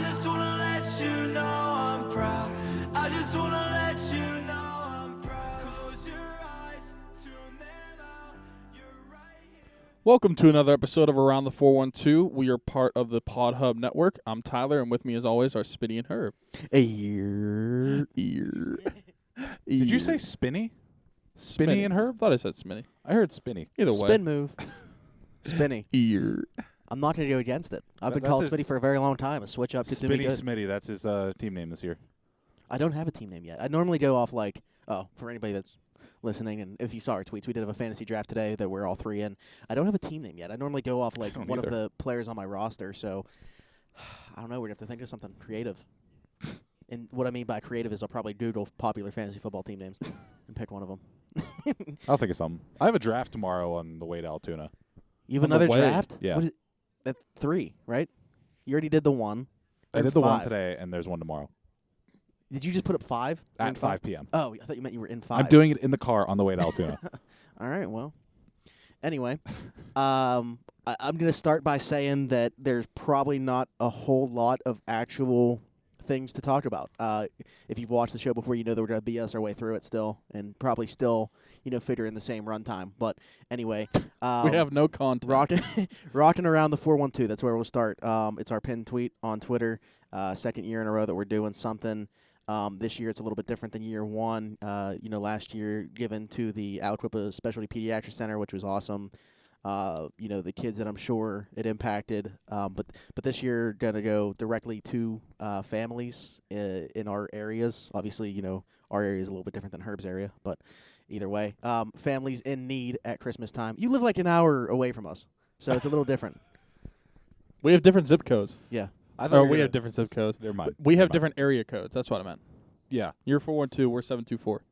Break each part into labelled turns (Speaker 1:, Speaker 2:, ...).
Speaker 1: I just wanna let you know I'm proud. I just wanna let you know I'm proud. Close your eyes, tune them out. You're right here.
Speaker 2: Welcome to another episode of Around the 412. We are part of the Pod Hub Network. I'm Tyler, and with me, as always, are Spitty and Herb.
Speaker 3: Did you say Spinny? Spinny and Herb?
Speaker 2: I thought I said Smitty.
Speaker 3: I heard Spinny.
Speaker 2: Either
Speaker 4: Spin move. Spinny.
Speaker 2: Ear.
Speaker 4: I'm not going to go against it. I've been
Speaker 3: That's
Speaker 4: called
Speaker 3: his-
Speaker 4: Spitty for a very long time. A switch up to do me
Speaker 3: Spinny
Speaker 4: good.
Speaker 3: Smitty. That's his team name this year.
Speaker 4: I don't have a team name yet. I normally go off like, for anybody that's listening, and if you saw our tweets, we did have a fantasy draft today that we're all three in. I don't have a team name yet. I normally go off like
Speaker 3: don't
Speaker 4: one
Speaker 3: either.
Speaker 4: of the players on my roster, so I don't know. We're going to have to think of something creative. And what I mean by creative is I'll probably Google popular fantasy football team names and pick one of them.
Speaker 3: I'll think of something. I have a draft tomorrow on the way to Altoona.
Speaker 4: You have
Speaker 2: On the
Speaker 4: another
Speaker 2: way.
Speaker 4: draft?
Speaker 3: Yeah.
Speaker 4: What is that 3, right? You already did the 1.
Speaker 3: I
Speaker 4: Or
Speaker 3: did the one
Speaker 4: 5.
Speaker 3: today, and there's one tomorrow
Speaker 4: Did you just put up 5? You're in
Speaker 3: at 5 p.m.
Speaker 4: Oh, I thought you meant you were in 5.
Speaker 3: I'm doing it in the car on the way to Altoona.
Speaker 4: All right, well. Anyway, I'm going to start by saying that there's probably not a whole lot of actual things to talk about. If you've watched the show before, you know that we're going to BS our way through it still, and probably still, figure in the same runtime. But anyway,
Speaker 2: We have no content.
Speaker 4: rocking around the 412. That's where we'll start. It's our pinned tweet on Twitter. Second year in a row that we're doing something. This year it's a little bit different than year one. Last year given to the Aliquippa Specialty Pediatric Center, which was awesome. The kids that I'm sure it impacted. But this year gonna go directly to families in our areas. Obviously, our area is a little bit different than Herb's area, but either way, families in need at Christmas time. You live like an hour away from us, so it's a little different.
Speaker 2: We have different zip codes.
Speaker 4: Yeah.
Speaker 3: I thought
Speaker 2: Or
Speaker 3: you were
Speaker 2: we
Speaker 3: gonna-
Speaker 2: have different zip codes.
Speaker 3: Never mind.
Speaker 2: We
Speaker 3: Never
Speaker 2: have
Speaker 3: mind.
Speaker 2: different area codes. That's what I meant.
Speaker 3: Yeah,
Speaker 2: You're 412. We're 724.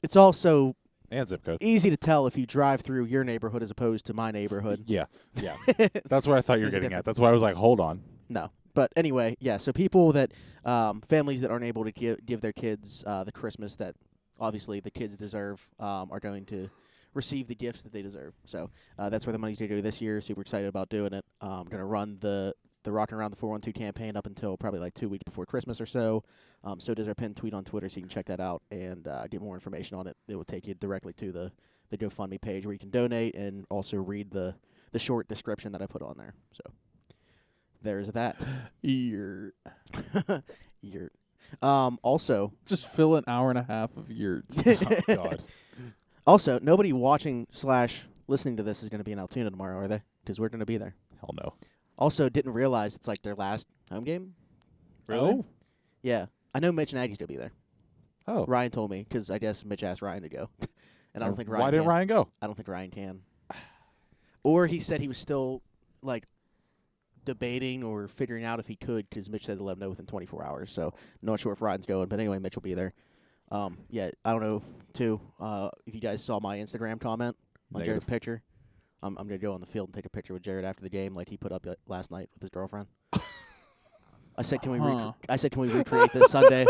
Speaker 4: It's also
Speaker 3: and zip code.
Speaker 4: easy to tell if you drive through your neighborhood as opposed to my neighborhood.
Speaker 3: Yeah. That's what I thought you were
Speaker 4: There's a
Speaker 3: getting
Speaker 4: difference.
Speaker 3: at. That's why I was like, hold on.
Speaker 4: No. But anyway, yeah, so people that, families that aren't able to give their kids the Christmas that obviously the kids deserve are going to receive the gifts that they deserve. So that's where the money's going to go this year. Super excited about doing it. I'm going to run the Rockin' Around the 412 campaign up until probably like 2 weeks before Christmas or so. So does our pinned tweet on Twitter, so you can check that out and get more information on it. It will take you directly to the GoFundMe page where you can donate and also read the short description that I put on there. So there's that.
Speaker 2: Ear.
Speaker 4: You're, also,
Speaker 2: Just fill an hour and a half of yours.
Speaker 3: Oh, God.
Speaker 4: also, nobody watching / listening to this is going to be in Altoona tomorrow, are they? Because we're going to be there.
Speaker 3: Hell no.
Speaker 4: Also, didn't realize it's like their last home game.
Speaker 3: Really?
Speaker 4: Yeah, I know Mitch and Aggie's going to be there.
Speaker 3: Oh.
Speaker 4: Ryan told me because I guess Mitch asked Ryan to go, and I don't think Ryan.
Speaker 3: Why didn't
Speaker 4: can.
Speaker 3: Ryan go?
Speaker 4: I don't think Ryan can. Or he said he was still like debating or figuring out if he could because Mitch said to let him know within 24 hours. So not sure if Ryan's going, but anyway, Mitch will be there. Yeah, I don't know too. If you guys saw my Instagram comment on
Speaker 3: Negative.
Speaker 4: Jared's picture, I'm gonna go on the field and take a picture with Jared after the game, like he put up last night with his girlfriend. I said, can we?
Speaker 2: Huh.
Speaker 4: I said, can we recreate this Sunday?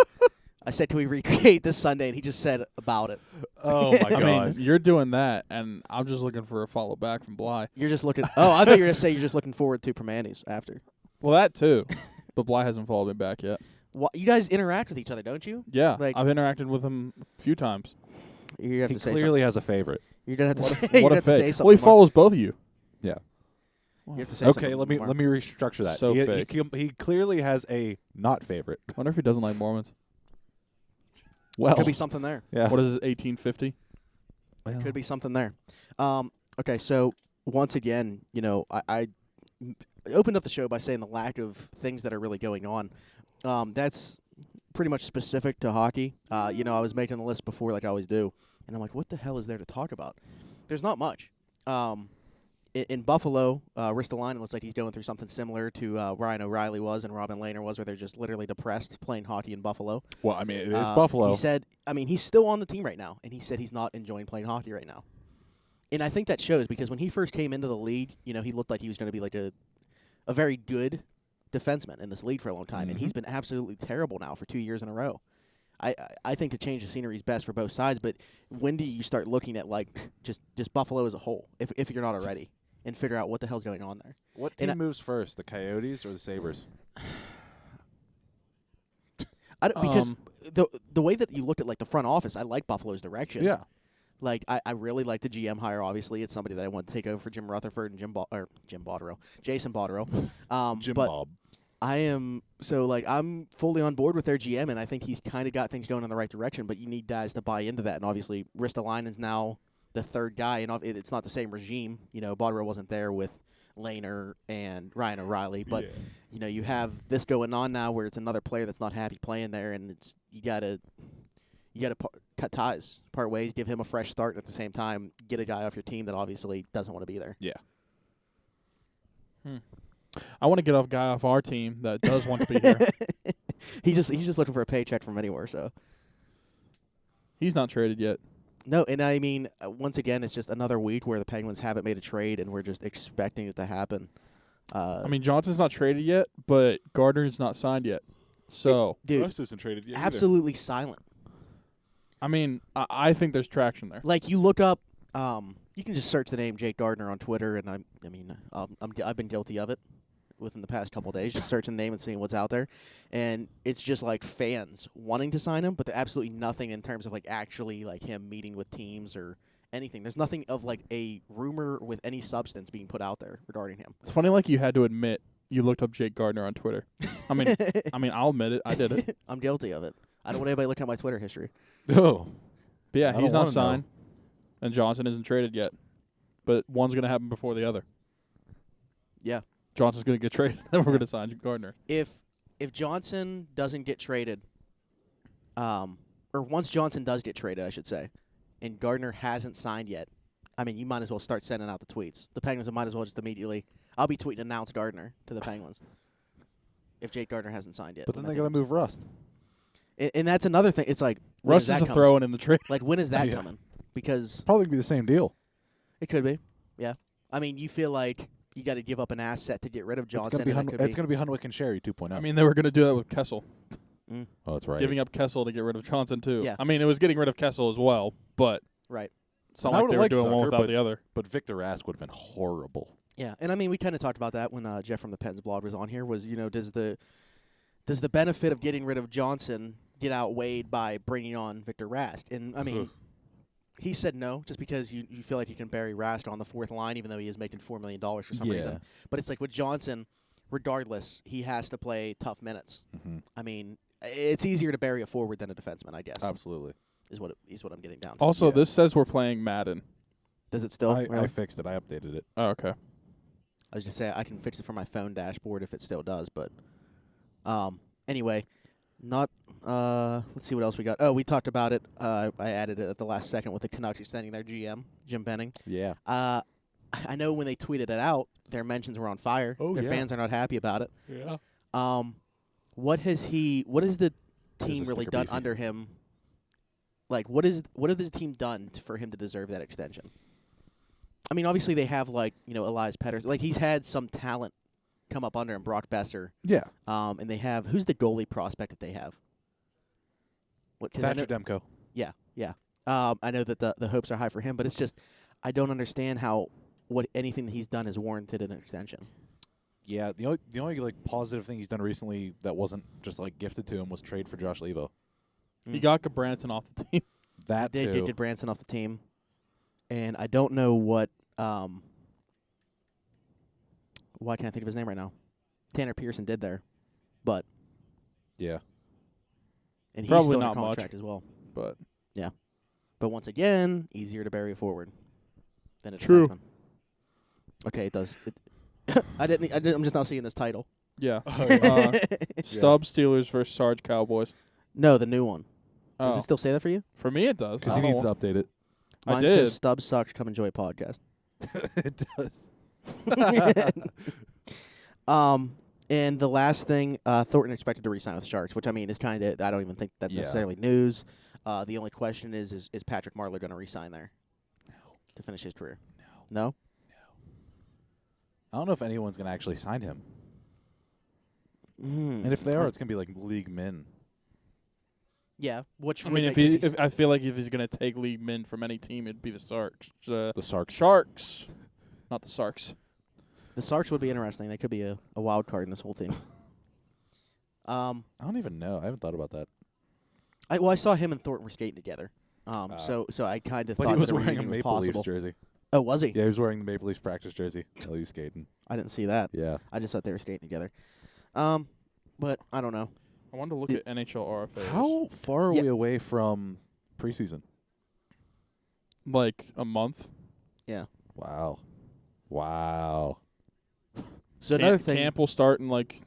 Speaker 4: I said, can we recreate this Sunday? And he just said about it.
Speaker 3: Oh, my
Speaker 2: I
Speaker 3: God.
Speaker 2: mean, you're doing that, and I'm just looking for a follow back from Bly.
Speaker 4: You're just looking. Oh, I thought you were gonna say you're just looking forward to Permanis after.
Speaker 2: Well, that too. But Bly hasn't followed me back yet.
Speaker 4: You guys interact with each other, don't you?
Speaker 2: Yeah,
Speaker 4: Like-
Speaker 2: I've interacted with him a few times.
Speaker 4: You have
Speaker 3: he
Speaker 4: to say
Speaker 3: clearly has a favorite.
Speaker 4: something. You're gonna have to
Speaker 2: What
Speaker 4: say.
Speaker 2: a,
Speaker 4: You're
Speaker 2: what
Speaker 4: gonna
Speaker 2: a
Speaker 4: have to say
Speaker 2: fake.
Speaker 4: something.
Speaker 2: Well, he
Speaker 4: more.
Speaker 2: follows both of you.
Speaker 4: You have to say
Speaker 3: Okay,
Speaker 4: something
Speaker 3: let me
Speaker 4: more.
Speaker 3: restructure that.
Speaker 2: So
Speaker 3: he,
Speaker 2: fake.
Speaker 3: He clearly has a not favorite.
Speaker 2: Wonder if he doesn't like Mormons.
Speaker 3: Well,
Speaker 4: Could be something there.
Speaker 3: yeah.
Speaker 2: What is it, 1850?
Speaker 4: Could be something there. Okay, so once again, I opened up the show by saying the lack of things that are really going on. That's pretty much specific to hockey. I was making the list before, like I always do, and I'm like, what the hell is there to talk about? There's not much. In Buffalo, Ristolainen looks like he's going through something similar to Ryan O'Reilly was and Robin Lehner was, where they're just literally depressed playing hockey in Buffalo.
Speaker 3: Well, I mean, it is Buffalo.
Speaker 4: He said, he's still on the team right now, and he said he's not enjoying playing hockey right now. And I think that shows because when he first came into the league, he looked like he was going to be like a very good defenseman in this league for a long time, and he's been absolutely terrible now for 2 years in a row. I think the change of scenery is best for both sides, but when do you start looking at like just Buffalo as a whole, if you're not already, and figure out what the hell's going on there?
Speaker 3: What
Speaker 4: and
Speaker 3: team moves first, the Coyotes or the Sabres?
Speaker 4: Because
Speaker 2: Um,
Speaker 4: the way that you looked at like the front office, I like Buffalo's direction.
Speaker 3: Yeah.
Speaker 4: Like I really like the GM hire. Obviously, it's somebody that I want to take over for Jim Rutherford and Jason Botterill.
Speaker 3: Jim
Speaker 4: but
Speaker 3: Bob.
Speaker 4: I'm fully on board with their GM, and I think he's kind of got things going in the right direction. But you need guys to buy into that, and obviously Ristolainen's now the third guy, and it's not the same regime. Botterill wasn't there with Lehner and Ryan O'Reilly, but you have this going on now where it's another player that's not happy playing there, and you gotta cut ties, part ways, give him a fresh start, and at the same time get a guy off your team that obviously doesn't want to be there.
Speaker 3: Yeah.
Speaker 2: I want to get a guy off our team that does want to be here.
Speaker 4: He's just looking for a paycheck from anywhere. So
Speaker 2: He's not traded yet.
Speaker 4: no, and I mean once again, it's just another week where the Penguins haven't made a trade, and we're just expecting it to happen.
Speaker 2: I mean, Johnson's not traded yet, but Gardner's not signed yet. So,
Speaker 4: dude,
Speaker 3: Russ isn't traded yet.
Speaker 4: absolutely silent.
Speaker 2: I mean, I think there's traction there.
Speaker 4: Like you look up, you can just search the name Jake Gardner on Twitter, and I've been guilty of it within the past couple of days, just searching the name and seeing what's out there, and it's just like fans wanting to sign him, but absolutely nothing in terms of like actually like him meeting with teams or anything. There's nothing of like a rumor with any substance being put out there regarding him.
Speaker 2: It's funny, like you had to admit you looked up Jake Gardner on Twitter. I mean, I'll admit it. I did it.
Speaker 4: I'm guilty of it. I don't want anybody looking at my Twitter history.
Speaker 3: Oh.
Speaker 2: But yeah,
Speaker 3: I
Speaker 2: he's
Speaker 3: don't
Speaker 2: not
Speaker 3: wanna know.
Speaker 2: signed, and Johnson isn't traded yet. But one's going to happen before the other.
Speaker 4: Yeah.
Speaker 2: Johnson's going to get traded, then we're going to sign Gardner.
Speaker 4: If Johnson doesn't get traded, or once Johnson does get traded, I should say, and Gardner hasn't signed yet, I mean, you might as well start sending out the tweets. The Penguins might as well just immediately. I'll be tweeting announce Gardner to the Penguins if Jake Gardner hasn't signed yet.
Speaker 3: But then they got to move Rust.
Speaker 4: And that's another thing. It's like when
Speaker 2: Russ
Speaker 4: is
Speaker 2: is
Speaker 4: that
Speaker 2: a
Speaker 4: coming?
Speaker 2: throw-in in the trade.
Speaker 4: Like when is that
Speaker 3: Yeah.
Speaker 4: coming? Because
Speaker 3: Probably gonna be the same deal.
Speaker 4: it could be. Yeah. I mean, you feel like you got to give up an asset to get rid of Johnson.
Speaker 3: It's
Speaker 4: and it could
Speaker 3: gonna be Hunwick and Sherry 2.0.
Speaker 2: I mean, they were going to do that with Kessel,
Speaker 3: oh, that's right.
Speaker 2: giving up Kessel to get rid of Johnson, too.
Speaker 4: Yeah.
Speaker 2: I mean, it was getting rid of Kessel as well, but
Speaker 4: right.
Speaker 2: it's not
Speaker 3: And I
Speaker 2: like they
Speaker 3: would've
Speaker 2: were
Speaker 3: liked
Speaker 2: doing one
Speaker 3: Zucker,
Speaker 2: without
Speaker 3: but-
Speaker 2: the other.
Speaker 3: But Victor Rask would have been horrible.
Speaker 4: Yeah, and I mean, we kind of talked about that when Jeff from the Pens blog was on here. Was does the benefit of getting rid of Johnson get outweighed by bringing on Victor Rask? And I mean, he said no, just because you feel like you can bury Rask on the fourth line, even though he is making $4 million for some reason. But it's like with Johnson, regardless, he has to play tough minutes.
Speaker 3: Mm-hmm.
Speaker 4: I mean, it's easier to bury a forward than a defenseman, I guess.
Speaker 3: Absolutely.
Speaker 4: Is what I'm getting down to.
Speaker 2: Also,
Speaker 3: Yeah.
Speaker 2: this says we're playing Madden.
Speaker 4: Does it still?
Speaker 3: I
Speaker 4: really?
Speaker 3: fixed it. I updated it.
Speaker 2: Oh, okay.
Speaker 4: I was gonna say I can fix it from my phone dashboard if it still does, but anyway, not let's see what else we got. Oh, we talked about it. I added it at the last second with the Canucks extending their GM, Jim Benning.
Speaker 3: Yeah.
Speaker 4: I know when they tweeted it out, their mentions were on fire.
Speaker 3: Oh,
Speaker 4: their
Speaker 3: yeah.
Speaker 4: fans are not happy about it.
Speaker 3: Yeah.
Speaker 4: What has the
Speaker 3: There's
Speaker 4: team
Speaker 3: a
Speaker 4: really
Speaker 3: sticker
Speaker 4: done
Speaker 3: beefy.
Speaker 4: under him? Like, what has this team done for him to deserve that extension? I mean, obviously they have Elias Pettersson. Like he's had some talent come up under him, Brock Besser.
Speaker 3: Yeah.
Speaker 4: And they have who's the goalie prospect that they have? What? 'Cause I know-
Speaker 3: Thatcher Demko.
Speaker 4: Yeah. I know that the hopes are high for him, but it's just I don't understand how anything that he's done is warranted an extension.
Speaker 3: Yeah. The only like positive thing he's done recently that wasn't just like gifted to him was trade for Josh Levo.
Speaker 2: He got Gabranson off the team.
Speaker 3: That
Speaker 4: They
Speaker 3: too.
Speaker 4: did Branson off the team, and I don't know what. Why can't I think of his name right now? Tanner Pearson did there, but
Speaker 3: Yeah.
Speaker 4: and he's
Speaker 2: Probably
Speaker 4: still
Speaker 2: not
Speaker 4: under
Speaker 2: much.
Speaker 4: contract as well.
Speaker 2: But
Speaker 4: But once again, easier to bury forward than a
Speaker 2: True.
Speaker 4: defenseman. Okay, it does. I'm just not seeing this title.
Speaker 2: yeah.
Speaker 3: Oh,
Speaker 2: Stubbs Steelers versus Sarge Cowboys.
Speaker 4: No, the new one. Does
Speaker 2: Oh,
Speaker 4: it still say that for you?
Speaker 2: for me it does.
Speaker 3: Because
Speaker 2: I
Speaker 3: he
Speaker 2: don't
Speaker 3: needs
Speaker 2: know.
Speaker 3: to update it.
Speaker 2: I
Speaker 4: Mine
Speaker 2: did.
Speaker 4: says Stubbs sucks. Come enjoy a podcast.
Speaker 3: It does.
Speaker 4: And the last thing, Thornton expected to re-sign with the Sharks, which I mean is kind of. I don't even think that's
Speaker 3: Yeah.
Speaker 4: necessarily news. The only question is Patrick Marleau going to re-sign there?
Speaker 3: No.
Speaker 4: To finish his career. No.
Speaker 3: I don't know if anyone's going to actually sign him.
Speaker 4: Mm.
Speaker 3: And if they are, it's going to be like league min.
Speaker 4: Yeah, which
Speaker 2: I
Speaker 4: would
Speaker 2: mean,
Speaker 4: make
Speaker 2: if I feel like if he's gonna take league men from any team, it'd be the Sarks.
Speaker 3: The Sarks.
Speaker 2: Sharks, not the Sarks.
Speaker 4: the Sarks would be interesting. They could be a wild card in this whole thing.
Speaker 3: I don't even know. I haven't thought about that.
Speaker 4: I saw him and Thornton were skating together. So I kind of
Speaker 3: But
Speaker 4: thought
Speaker 3: he was
Speaker 4: that
Speaker 3: wearing a
Speaker 4: reunion was
Speaker 3: Maple Leafs
Speaker 4: possible.
Speaker 3: jersey.
Speaker 4: Oh, was he?
Speaker 3: Yeah, he was wearing the Maple Leafs practice jersey while he was skating.
Speaker 4: I didn't see that.
Speaker 3: Yeah.
Speaker 4: I just thought they were skating together. But I don't know.
Speaker 2: I wanted to look at NHL RFAs.
Speaker 3: How far are
Speaker 4: Yeah.
Speaker 3: we away from preseason?
Speaker 2: Like a month.
Speaker 4: Yeah.
Speaker 3: Wow. Wow.
Speaker 4: So another thing.
Speaker 2: Camp will start in like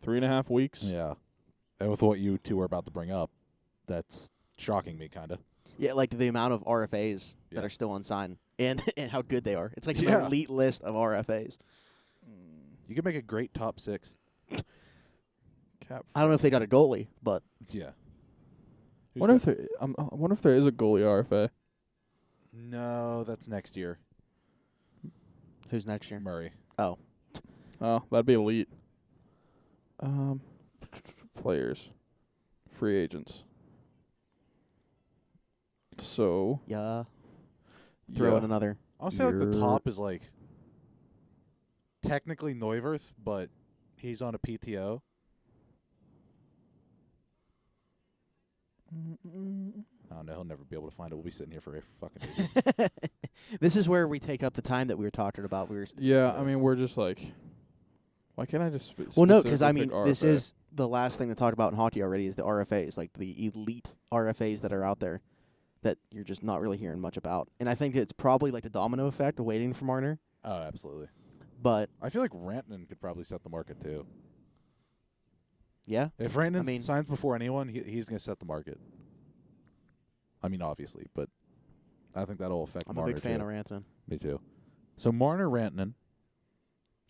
Speaker 2: 3.5 weeks.
Speaker 3: Yeah. And with what you two are about to bring up, that's shocking me, kind of.
Speaker 4: Yeah, like the amount of RFAs
Speaker 3: Yeah.
Speaker 4: that are still unsigned and how good they are. It's like an
Speaker 3: Yeah.
Speaker 4: elite list of RFAs.
Speaker 3: You could make a great top 6.
Speaker 2: Cap.
Speaker 4: I don't know if they got a goalie, but
Speaker 3: Yeah. Who's
Speaker 2: Wonder if
Speaker 3: that?
Speaker 2: there, I wonder if there is a goalie RFA.
Speaker 3: No, that's next year.
Speaker 4: who's next year?
Speaker 3: Murray.
Speaker 4: Oh,
Speaker 2: Oh, that'd be elite. Players, free agents. So
Speaker 4: yeah. Throw in
Speaker 2: yeah.
Speaker 4: another.
Speaker 3: I'll say like the
Speaker 4: Yer-
Speaker 3: top is like technically Neuwirth, but he's on a PTO. I don't know. He'll never be able to find it. We'll be sitting here for a fucking ages.
Speaker 4: This is where we take up the time that we were talking about. We were.
Speaker 2: Yeah, I mean we're just like, why can't I just?
Speaker 4: Well, no, because I mean,
Speaker 2: specifically pick
Speaker 4: this
Speaker 2: RFA?
Speaker 4: is the last thing to talk about in hockey already is the RFAs, like the elite RFAs that are out there that you're just not really hearing much about. And I think it's probably like a domino effect of waiting for Marner.
Speaker 3: Oh, absolutely.
Speaker 4: But
Speaker 3: I feel like Rantanen could probably set the market too.
Speaker 4: yeah,
Speaker 3: If Rantanen
Speaker 4: mean-
Speaker 3: signs before anyone, he's going to set the market. I mean, obviously, but I think that'll affect
Speaker 4: I'm
Speaker 3: Marner
Speaker 4: a big fan
Speaker 3: too.
Speaker 4: of Rantanen.
Speaker 3: Me too. So Marner, Rantanen,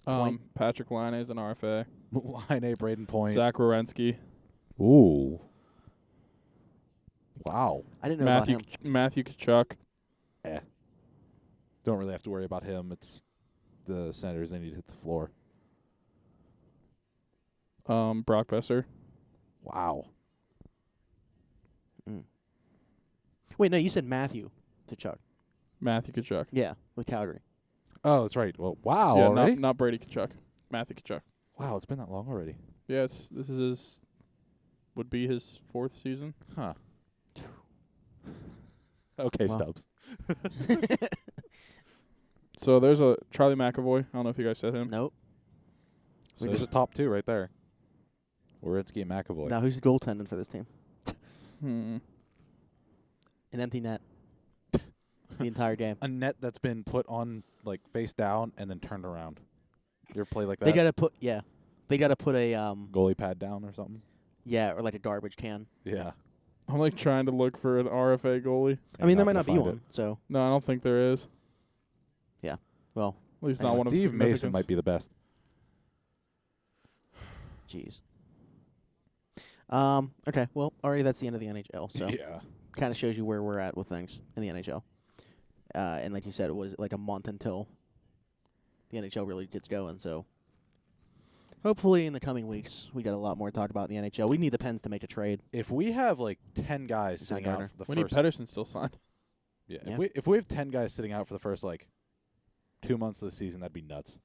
Speaker 4: Point.
Speaker 2: Patrick Laine is an RFA.
Speaker 3: Line Braden Point.
Speaker 2: Zach Werenski,
Speaker 3: Ooh. Wow.
Speaker 4: I didn't know
Speaker 2: Matthew
Speaker 4: about him.
Speaker 2: Matthew Kachuk.
Speaker 3: Don't really have to worry about him. It's the Senators. They need to hit the floor.
Speaker 2: Brock Besser.
Speaker 3: Wow.
Speaker 4: Wait, no, you said Matthew to Chuck.
Speaker 2: Matthew Kachuk.
Speaker 4: Yeah, with Calgary.
Speaker 3: Oh, that's right. Well, wow.
Speaker 2: Yeah,
Speaker 3: Already?
Speaker 2: not Brady Kachuk. Matthew Kachuk.
Speaker 3: Wow, it's been that long already.
Speaker 2: Yeah, this is his would be his 4th season.
Speaker 3: Huh. Okay,
Speaker 4: Wow.
Speaker 3: Stubbs.
Speaker 2: So there's a Charlie McAvoy. I don't know if you guys said him.
Speaker 4: Nope.
Speaker 3: So there's a top 2 right there. Werenski and McAvoy.
Speaker 4: Now who's goaltending for this team?
Speaker 2: Hmm.
Speaker 4: An empty net. The entire game.
Speaker 3: A net that's been put on like face down and then turned around. You ever play like that?
Speaker 4: They gotta put They gotta put a
Speaker 3: goalie pad down or something.
Speaker 4: or like a garbage can.
Speaker 3: Yeah.
Speaker 2: I'm like trying to look for an RFA goalie.
Speaker 4: I mean, there might
Speaker 3: gonna
Speaker 4: not be
Speaker 3: find
Speaker 4: one.
Speaker 3: it.
Speaker 4: So
Speaker 2: No, I don't think there is.
Speaker 4: well,
Speaker 2: At least not one of
Speaker 3: Steve Mason
Speaker 2: significance.
Speaker 3: might be the best.
Speaker 4: jeez. Okay. Well, already that's the end of the NHL. So
Speaker 3: Yeah.
Speaker 4: kind of shows you where we're at with things in the NHL. And like you said, it was like a month until the NHL really gets going. So hopefully in the coming weeks, we got a lot more to talk about in the NHL. We need the Pens to make a trade.
Speaker 3: If we have like 10 guys
Speaker 4: Is that
Speaker 3: sitting out
Speaker 4: Garner?
Speaker 3: for the
Speaker 2: We need
Speaker 3: first
Speaker 2: Pedersen still signed.
Speaker 3: Yeah.
Speaker 4: Yeah.
Speaker 3: If we have 10 guys sitting out for the first like 2 months of the season, that'd be nuts.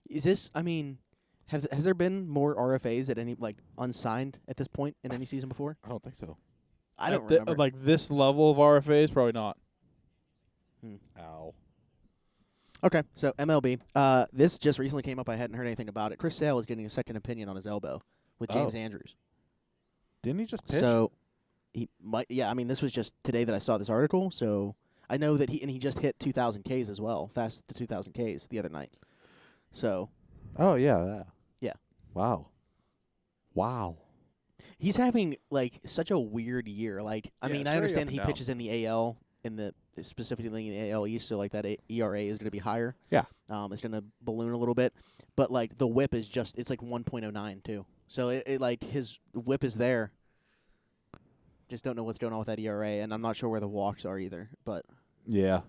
Speaker 4: Is this? I mean, has there been more RFAs at any like unsigned at this point in any season before?
Speaker 3: I don't think so.
Speaker 4: I don't
Speaker 2: At thi-
Speaker 4: remember.
Speaker 2: like this level of RFAs, probably not.
Speaker 3: Ow.
Speaker 4: Okay, so MLB. This just recently came up. I hadn't heard anything about it. Chris Sale is getting a second opinion on his elbow with James
Speaker 3: Oh.
Speaker 4: Andrews.
Speaker 3: Didn't he just pitch?
Speaker 4: So he might. Yeah, I mean, this was just today that I saw this article. So I know that he just hit 2,000 Ks as well, fast to 2,000 Ks the other night. So
Speaker 3: Oh, yeah.
Speaker 4: Yeah.
Speaker 3: Wow. Wow.
Speaker 4: he's having like such a weird year. Like, I
Speaker 3: Yeah,
Speaker 4: mean,
Speaker 3: it's
Speaker 4: I
Speaker 3: very
Speaker 4: understand
Speaker 3: up
Speaker 4: that
Speaker 3: and
Speaker 4: he
Speaker 3: down.
Speaker 4: pitches in the AL, specifically in the AL East, so like that ERA is going to be higher.
Speaker 3: Yeah.
Speaker 4: It's going to balloon a little bit, but like the WHIP is it's like 1.09 too. So it like his WHIP is there. Just don't know what's going on with that ERA, and I'm not sure where the walks are either. But
Speaker 3: Yeah.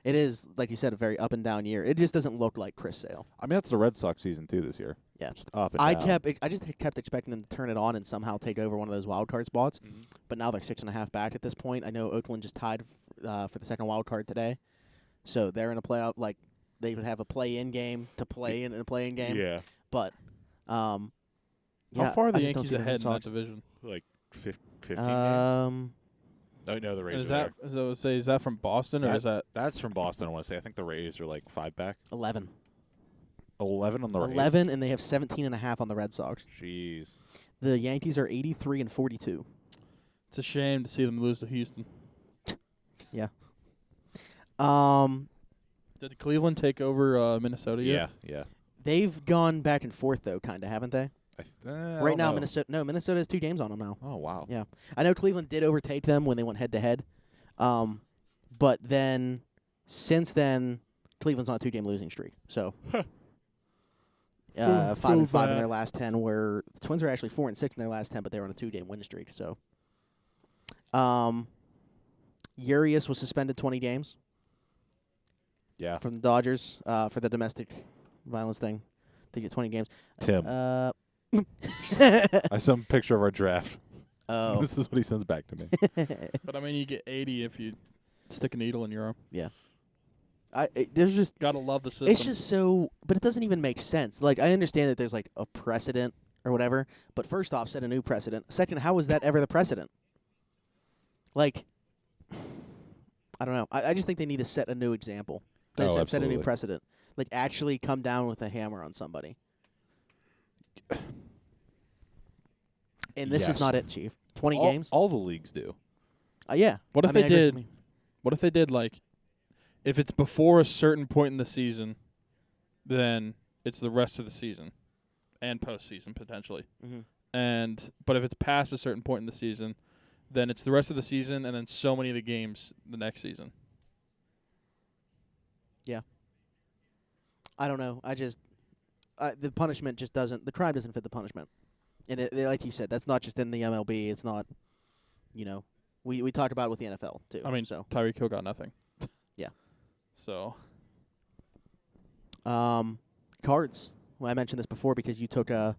Speaker 4: it is, like you said, a very up and down year. It just doesn't look like Chris Sale.
Speaker 3: I mean, that's the Red Sox season, too, this year.
Speaker 4: Yeah.
Speaker 3: Just up and
Speaker 4: I
Speaker 3: down.
Speaker 4: just kept expecting them to turn it on and somehow take over one of those wild card spots.
Speaker 3: Mhm.
Speaker 4: But now they're 6.5 back at this point. I know Oakland just tied for the second wild card today, so they're in a playoff. Like they would have a play-in game to play in a play-in game.
Speaker 3: Yeah.
Speaker 4: But Yeah,
Speaker 2: How far are the
Speaker 4: I just don't
Speaker 2: Yankees
Speaker 4: see the Red
Speaker 2: ahead in that
Speaker 4: Sox.
Speaker 2: division?
Speaker 3: Like 15 games. Oh no, the
Speaker 2: And
Speaker 3: Rays
Speaker 2: is
Speaker 3: are
Speaker 2: that is that from Boston or is that
Speaker 3: That's from Boston. I want to say. I think the Rays are like 5 back.
Speaker 4: 11.
Speaker 3: 11 on the Rays.
Speaker 4: 11, and they have 17.5 on the Red Sox.
Speaker 3: Jeez.
Speaker 4: The Yankees are 83 and 42.
Speaker 2: it's a shame to see them lose to Houston. Did Cleveland take over Minnesota yet?
Speaker 3: Yeah.
Speaker 4: They've gone back and forth though, kind of, haven't they? Right now, Minnesota has 2 games on them now.
Speaker 3: Oh wow.
Speaker 4: Yeah, I know Cleveland did overtake them when they went head to head, but then since then, Cleveland's on a 2-game losing streak. So, 5-5 in their last 10. Where the Twins are actually 4-6 in their last 10, but they're on a 2-game win streak. So, Urias was suspended 20 games
Speaker 3: Yeah.
Speaker 4: from the Dodgers for the domestic violence thing. They get 20 games.
Speaker 3: Tim. I sent a picture of our draft.
Speaker 4: Oh.
Speaker 3: This is what he sends back to me.
Speaker 2: But I mean, you get 80 if you stick a needle in your arm.
Speaker 4: There's just
Speaker 2: Gotta love the system.
Speaker 4: it's just so, but it doesn't even make sense. Like I understand that there's like a precedent or whatever, but first off, set a new precedent. Second, how was that ever the precedent? Like, I don't know. I just think they need to set a new example. They set a new
Speaker 3: absolutely.
Speaker 4: precedent. Like actually come down with a hammer on somebody. And this is
Speaker 3: Yes.
Speaker 4: not it, Chief. 20
Speaker 3: all,
Speaker 4: games?
Speaker 3: All the leagues do.
Speaker 4: Yeah.
Speaker 2: What if
Speaker 4: I mean,
Speaker 2: they
Speaker 4: I agree.
Speaker 2: did? What if they did like, if it's before a certain point in the season, then it's the rest of the season, and postseason potentially.
Speaker 4: Mhm.
Speaker 2: But if it's past a certain point in the season, then it's the rest of the season, and then so many of the games the next season.
Speaker 4: I don't know. I just the punishment just doesn't. The crime doesn't fit the punishment, and like you said, that's not just in the MLB. It's not. We talked about it with the NFL too.
Speaker 2: I mean,
Speaker 4: so
Speaker 2: Tyreek Hill got nothing.
Speaker 4: Yeah.
Speaker 2: So
Speaker 4: Cards. Well, I mentioned this before because you took the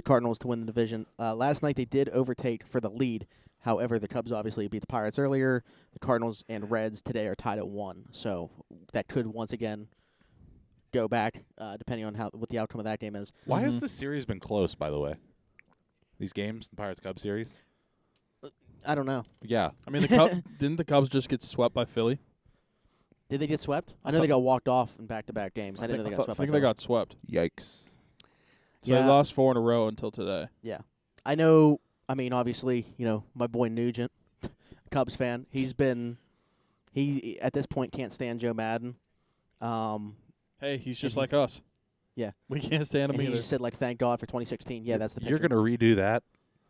Speaker 4: Cardinals to win the division. Last night they did overtake for the lead. However, the Cubs obviously beat the Pirates earlier. The Cardinals and Reds today are tied at 1. So that could once again go back, depending on what the outcome of that game is.
Speaker 3: Why has this series been close, by the way? These games, the Pirates-Cubs series?
Speaker 4: I don't know.
Speaker 3: Yeah.
Speaker 2: I mean, didn't the Cubs just get swept by Philly?
Speaker 4: Did they get swept? I know they got walked off in back-to-back games. I didn't know they got
Speaker 2: I
Speaker 4: swept.
Speaker 2: think
Speaker 4: by
Speaker 2: they got swept.
Speaker 3: Yikes.
Speaker 2: So they lost 4 in a row until today.
Speaker 4: Yeah. I know. I mean, obviously, my boy Nugent, Cubs fan, he at this point can't stand Joe Madden.
Speaker 2: Hey, he's just
Speaker 4: he-
Speaker 2: like us.
Speaker 4: Yeah.
Speaker 2: We can't stand him
Speaker 4: And he
Speaker 2: either.
Speaker 4: just said, like, thank God for 2016. Yeah, that's the picture.
Speaker 3: You're going to redo that?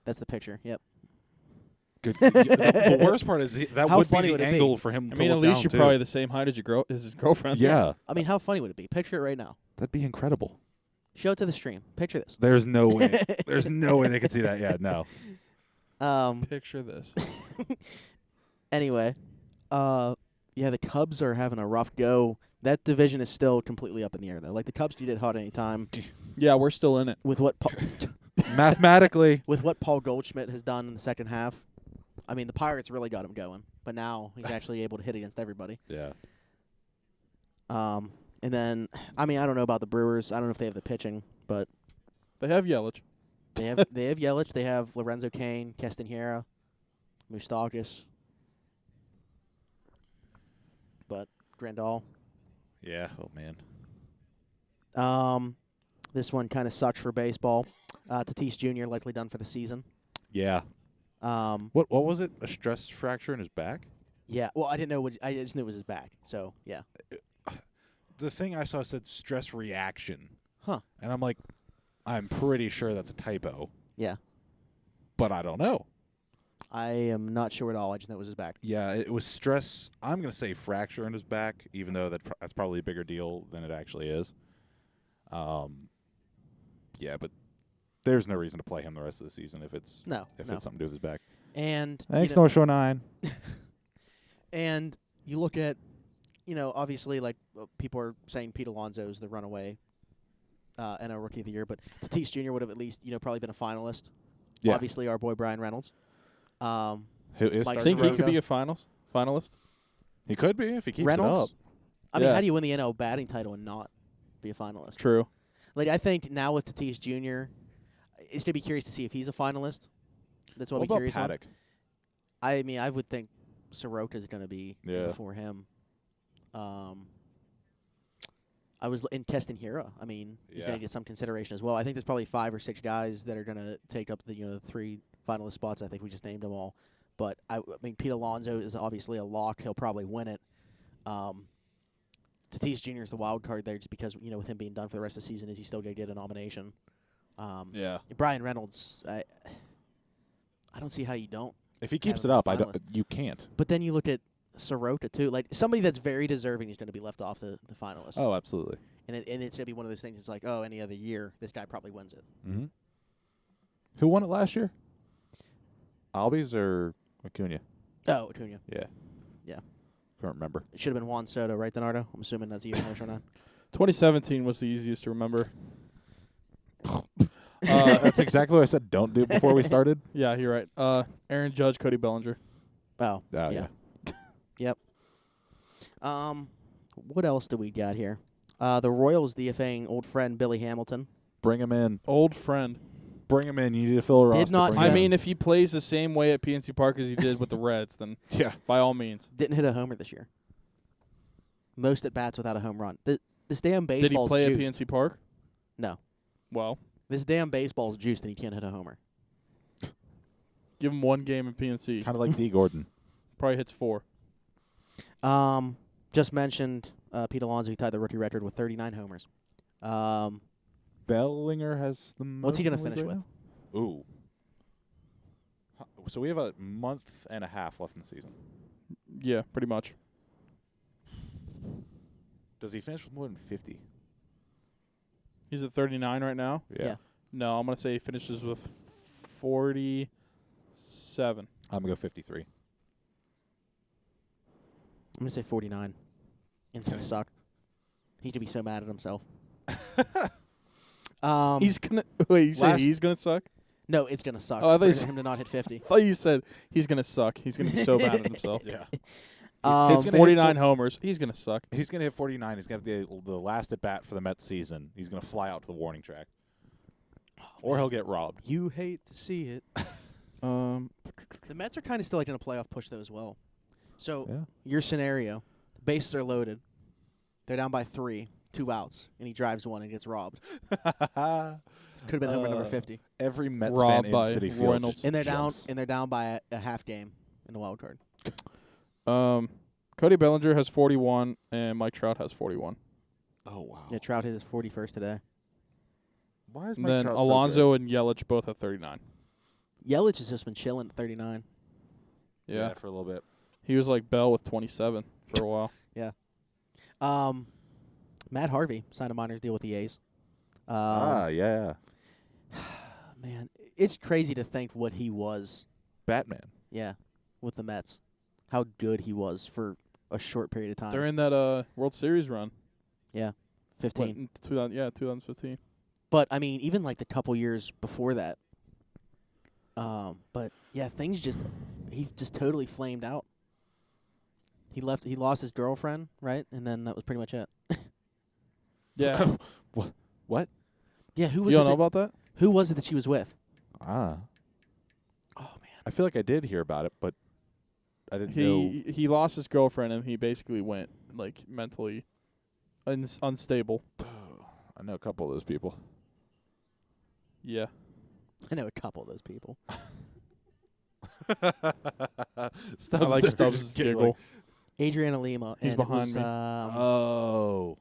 Speaker 4: That's the picture. Yep.
Speaker 3: Good. The worst part is that
Speaker 4: How
Speaker 3: would be
Speaker 4: funny
Speaker 3: the
Speaker 4: would it be?
Speaker 3: angle for him
Speaker 2: I
Speaker 3: to
Speaker 2: mean, at
Speaker 3: look
Speaker 2: least
Speaker 3: down,
Speaker 2: you're
Speaker 3: too.
Speaker 2: probably the same height as his girlfriend.
Speaker 3: Yeah.
Speaker 4: I mean, how funny would it be? Picture it right now.
Speaker 3: That'd be incredible.
Speaker 4: Show it to the stream. Picture this.
Speaker 3: There's no way. There's no way they could see that. Yeah, no.
Speaker 2: Picture this.
Speaker 4: Anyway, yeah, the Cubs are having a rough go. That division is still completely up in the air, though. Like, the Cubs could get hot any time
Speaker 2: Yeah, we're still in it.
Speaker 4: with what
Speaker 3: Mathematically.
Speaker 4: with what Paul Goldschmidt has done in the second half. I mean, the Pirates really got him going, but now he's actually able to hit against everybody.
Speaker 3: Yeah.
Speaker 4: And then, I mean, I don't know about the Brewers. I don't know if they have the pitching, but
Speaker 2: They have Yelich.
Speaker 4: they have Yelich. They have Lorenzo Cain, Castanheira, Moustakas, but Grandal.
Speaker 3: Yeah. Oh, man.
Speaker 4: This one kind of sucks for baseball. Tatis Jr. likely done for the season.
Speaker 3: Yeah. What was it? A stress fracture in his back?
Speaker 4: Yeah. Well, I didn't know. I just knew it was his back. So yeah.
Speaker 3: The thing I saw said stress reaction.
Speaker 4: Huh.
Speaker 3: And I'm like, I'm pretty sure that's a typo,
Speaker 4: Yeah.
Speaker 3: but I don't know.
Speaker 4: I am not sure at all. I just know it was his back.
Speaker 3: Yeah, it was stress. I'm going to say fracture in his back, even though that's probably a bigger deal than it actually is. Yeah, but there's no reason to play him the rest of the season if it's
Speaker 4: No.
Speaker 3: it's something to do with his back.
Speaker 4: And
Speaker 3: Thanks, North Shore 9.
Speaker 4: And you look at, obviously, like people are saying Pete Alonso is the runaway NL Rookie of the Year, but Tatis Jr. would have at least, probably been a finalist.
Speaker 3: Yeah.
Speaker 4: Obviously, our boy Brian Reynolds.
Speaker 3: Who is
Speaker 4: Mike
Speaker 3: starting
Speaker 2: Think he
Speaker 3: to-
Speaker 2: could be a finalist?
Speaker 3: He could be if he keeps
Speaker 4: Reynolds.
Speaker 3: it up.
Speaker 4: I mean,
Speaker 2: Yeah.
Speaker 4: how do you win the NL batting title and not be a finalist?
Speaker 2: True.
Speaker 4: Like, I think now with Tatis Jr., it's to be curious to see if he's a finalist. That's what
Speaker 3: What
Speaker 4: I'll be
Speaker 3: about
Speaker 4: curious on.
Speaker 3: Paddock?
Speaker 4: I mean, I would think Soroka's going to be
Speaker 3: Yeah.
Speaker 4: before him. I was in Keston Hira. I mean, he's going
Speaker 3: Yeah.
Speaker 4: to get some consideration as well. I think there's probably 5 or 6 guys that are going to take up the 3 finalist spots. I think we just named them all. But I mean, Pete Alonso is obviously a lock. He'll probably win it. Tatis Jr. is the wild card there, just because with him being done for the rest of the season, is he still going to get a nomination?
Speaker 3: Yeah.
Speaker 4: Brian Reynolds, I don't see how you don't.
Speaker 3: If he keeps
Speaker 4: Have
Speaker 3: it
Speaker 4: him
Speaker 3: up, I don't.
Speaker 4: finalist.
Speaker 3: You can't.
Speaker 4: But then you look at Soroka too, like somebody that's very deserving is going to be left off the finalists.
Speaker 3: Oh, absolutely.
Speaker 4: And it's going to be one of those things. It's like, any other year, this guy probably wins it.
Speaker 3: Mm-hmm. Who won it last year? Albies or Acuna?
Speaker 4: Oh, Acuna.
Speaker 3: Yeah.
Speaker 4: Yeah.
Speaker 3: Can't remember.
Speaker 4: It should have been Juan Soto, right, Donardo? I'm assuming that's you or not.
Speaker 2: 2017 was the easiest to remember.
Speaker 3: That's exactly what I said. Don't do before we started.
Speaker 2: Yeah, you're right. Aaron Judge, Cody Bellinger.
Speaker 4: Oh,
Speaker 3: Oh,
Speaker 4: yeah.
Speaker 3: yeah.
Speaker 4: Yep. What else do we got here? The Royals DFAing old friend Billy Hamilton.
Speaker 3: Bring him in.
Speaker 2: Old friend.
Speaker 3: Bring him in. You need to fill a roster.
Speaker 4: not
Speaker 3: Bring
Speaker 2: I
Speaker 3: him in.
Speaker 2: mean, if he plays the same way at PNC Park as he did with the Reds, then
Speaker 3: yeah.
Speaker 2: by all means.
Speaker 4: Didn't hit a homer this year. Most at bats without a home run. This damn
Speaker 2: Did he
Speaker 4: baseball's
Speaker 2: play at
Speaker 4: juiced.
Speaker 2: PNC Park?
Speaker 4: No.
Speaker 2: Well,
Speaker 4: This damn baseball's juiced and he can't hit a homer.
Speaker 2: give him one game at PNC.
Speaker 3: Kind of like D. Gordon.
Speaker 2: Probably hits 4.
Speaker 4: Just mentioned Pete Alonso. He tied the rookie record with 39 homers.
Speaker 3: Bellinger has the most.
Speaker 4: What's he
Speaker 3: in
Speaker 4: gonna
Speaker 3: the league
Speaker 4: finish
Speaker 3: right
Speaker 4: with?
Speaker 3: now? Ooh. So we have a month and a half left in the season.
Speaker 2: Yeah, pretty much.
Speaker 3: Does he finish with more than 50?
Speaker 2: He's at 39 right now.
Speaker 4: Yeah.
Speaker 2: No, I'm going to say he finishes with 47.
Speaker 3: I'm going to go 53.
Speaker 4: I'm going to say 49. And it's going to suck. He's going to be so mad at himself.
Speaker 2: He's going to – wait, you say
Speaker 4: last-
Speaker 2: he's going to suck?
Speaker 4: No, it's going to suck
Speaker 2: Oh, I thought you
Speaker 4: for
Speaker 2: said-
Speaker 4: him to not hit 50.
Speaker 2: I thought you said he's going to suck. He's going to be so mad at himself.
Speaker 3: Yeah.
Speaker 2: Hits
Speaker 3: gonna hit
Speaker 2: 49 homers. He's going to suck.
Speaker 3: He's going to hit 49. He's going to have the last at bat for the Mets season. He's going to fly out to the warning track. Or he'll get robbed.
Speaker 4: You hate to see it. The Mets are kind of still like in a playoff push, though, as well. So
Speaker 3: Yeah.
Speaker 4: your scenario, bases are loaded. They're down by 3, 2 outs, and he drives one and gets robbed. Could have been homer number 50.
Speaker 3: Every Mets
Speaker 2: Robbed
Speaker 3: fan
Speaker 2: by
Speaker 3: in City Field
Speaker 2: Reynolds.
Speaker 3: just
Speaker 4: And they're
Speaker 3: jumps.
Speaker 4: down by a half game in the wild card.
Speaker 2: Cody Bellinger has 41, and Mike Trout has 41.
Speaker 3: Oh, wow.
Speaker 4: Yeah, Trout hit his 41st today.
Speaker 3: Why is
Speaker 2: And
Speaker 3: Mike
Speaker 2: then
Speaker 3: Trout
Speaker 2: Alonso and Yelich both have 39.
Speaker 4: Yelich has just been chilling at 39.
Speaker 3: so good?
Speaker 2: Yeah.
Speaker 3: For a little bit.
Speaker 2: He was like Bell with 27 for a while.
Speaker 4: Matt Harvey signed a minors deal with the A's.
Speaker 3: Yeah.
Speaker 4: Man, it's crazy to think what he was.
Speaker 3: Batman.
Speaker 4: Yeah, with the Mets, how good he was for a short period of time.
Speaker 2: During that World Series run.
Speaker 4: 15.
Speaker 2: What, in 2015.
Speaker 4: But I mean, even like the couple years before that. But yeah, he just totally flamed out. He lost his girlfriend, right? And then that was pretty much it.
Speaker 2: Yeah.
Speaker 3: What?
Speaker 4: Yeah, who
Speaker 2: You
Speaker 4: was
Speaker 2: don't
Speaker 4: it?
Speaker 2: know about that?
Speaker 4: Who was it that she was with?
Speaker 3: Ah.
Speaker 4: Oh man.
Speaker 3: I feel like I did hear about it, but I didn't know.
Speaker 2: He lost his girlfriend, and he basically went like mentally unstable.
Speaker 3: I know a couple of those people.
Speaker 2: Yeah.
Speaker 4: I know a couple of those people.
Speaker 3: Stubbs
Speaker 2: I like
Speaker 3: are
Speaker 2: Stubbs'
Speaker 3: just getting
Speaker 2: giggle.
Speaker 3: like,
Speaker 4: Adriana Lima.
Speaker 2: He's
Speaker 4: and it
Speaker 2: behind
Speaker 4: was,
Speaker 2: me.
Speaker 3: oh.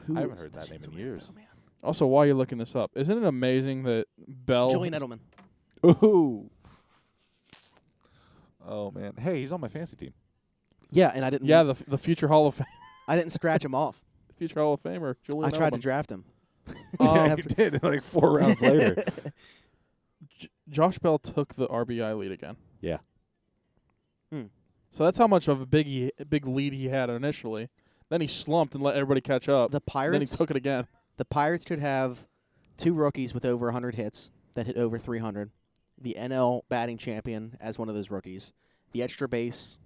Speaker 4: who
Speaker 3: I haven't
Speaker 4: was
Speaker 3: heard
Speaker 4: it
Speaker 3: that
Speaker 4: she
Speaker 3: name
Speaker 4: was
Speaker 3: in
Speaker 4: with?
Speaker 3: years.
Speaker 4: Oh, man.
Speaker 2: Also, while you're looking this up, isn't it amazing that Bell?
Speaker 4: Julian Edelman.
Speaker 3: Ooh. Oh man. Hey, he's on my fantasy team.
Speaker 4: Yeah, and I didn't.
Speaker 2: Yeah, the future Hall of Fame,
Speaker 4: I didn't scratch him off.
Speaker 2: future Hall of Famer Julian
Speaker 4: I tried to
Speaker 2: Edelman.
Speaker 4: draft him.
Speaker 3: Yeah, you did. Like 4 rounds later.
Speaker 2: Josh Bell took the RBI lead again.
Speaker 3: Yeah.
Speaker 2: So that's how much of a big lead he had initially. Then he slumped and let everybody catch up.
Speaker 4: The
Speaker 2: Then he
Speaker 4: Pirates.
Speaker 2: took it again.
Speaker 4: The Pirates could have 2 rookies with over 100 hits that hit over 300. The NL batting champion as one of those rookies. The extra base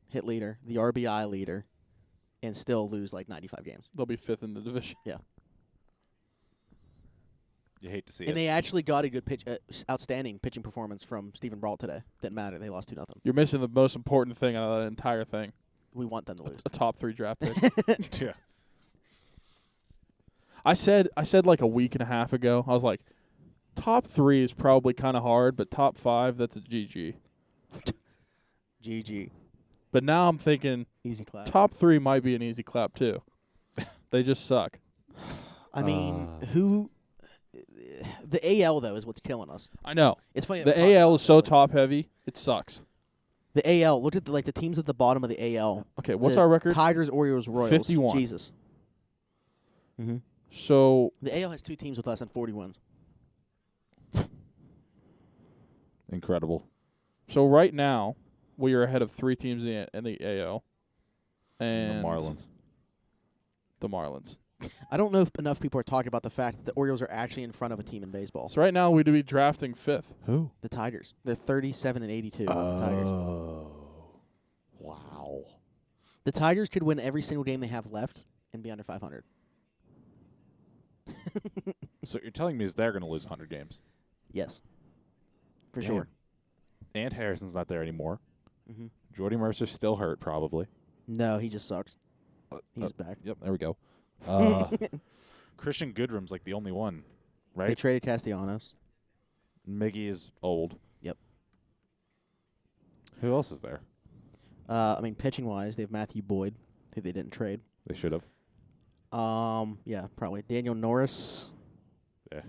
Speaker 4: hit leader. The RBI leader. And still lose like 95 games.
Speaker 2: They'll be 5th in the division.
Speaker 3: You hate to see
Speaker 4: And
Speaker 3: it.
Speaker 4: they actually got a good outstanding pitching performance from Stephen Brault today. Didn't matter. They lost 2-0.
Speaker 2: You're missing the most important thing out of that entire thing.
Speaker 4: We want them to lose.
Speaker 2: A top 3 draft pick.
Speaker 3: Yeah.
Speaker 2: I said like a week and a half ago, I was like, top 3 is probably kind of hard, but top 5, that's a GG.
Speaker 4: GG.
Speaker 2: But now I'm thinking
Speaker 4: Easy clap.
Speaker 2: top 3 might be an easy clap too. They just suck.
Speaker 4: I mean, who? The AL though is what's killing us.
Speaker 2: I know.
Speaker 4: It's funny.
Speaker 2: The AL is so top heavy, it sucks.
Speaker 4: The AL. Look at the teams at the bottom of the AL.
Speaker 2: Okay, what's
Speaker 4: The
Speaker 2: our record?
Speaker 4: Tigers, Orioles, Royals.
Speaker 2: 51.
Speaker 4: Jesus. Mm-hmm.
Speaker 2: So
Speaker 4: The AL has 2 teams with less than 40 wins.
Speaker 3: Incredible.
Speaker 2: so right now we are ahead of 3 teams in the AL. And
Speaker 3: the Marlins.
Speaker 2: The Marlins.
Speaker 4: I don't know if enough people are talking about the fact that the Orioles are actually in front of a team in baseball.
Speaker 2: So right now we'd be drafting 5th.
Speaker 3: Who?
Speaker 4: The Tigers. They're 37-82. Tigers.
Speaker 3: Oh. Wow.
Speaker 4: The Tigers could win every single game they have left and be under 500.
Speaker 3: So you're telling me is they're going to lose 100 games?
Speaker 4: Yes. For
Speaker 3: Damn.
Speaker 4: sure.
Speaker 3: And Harrison's not there anymore.
Speaker 4: Mm-hmm.
Speaker 3: Jordy Mercer's still hurt, probably.
Speaker 4: No, he just sucks. He's back.
Speaker 3: Yep, there we go. Christian Goodrum's like the only one,
Speaker 4: They
Speaker 3: right?
Speaker 4: traded Castellanos.
Speaker 3: Miggy is old.
Speaker 4: Yep.
Speaker 3: Who else is there?
Speaker 4: I mean, pitching-wise, they have Matthew Boyd, who they didn't trade.
Speaker 3: They should have.
Speaker 4: Yeah, probably. Daniel Norris.
Speaker 3: Eh.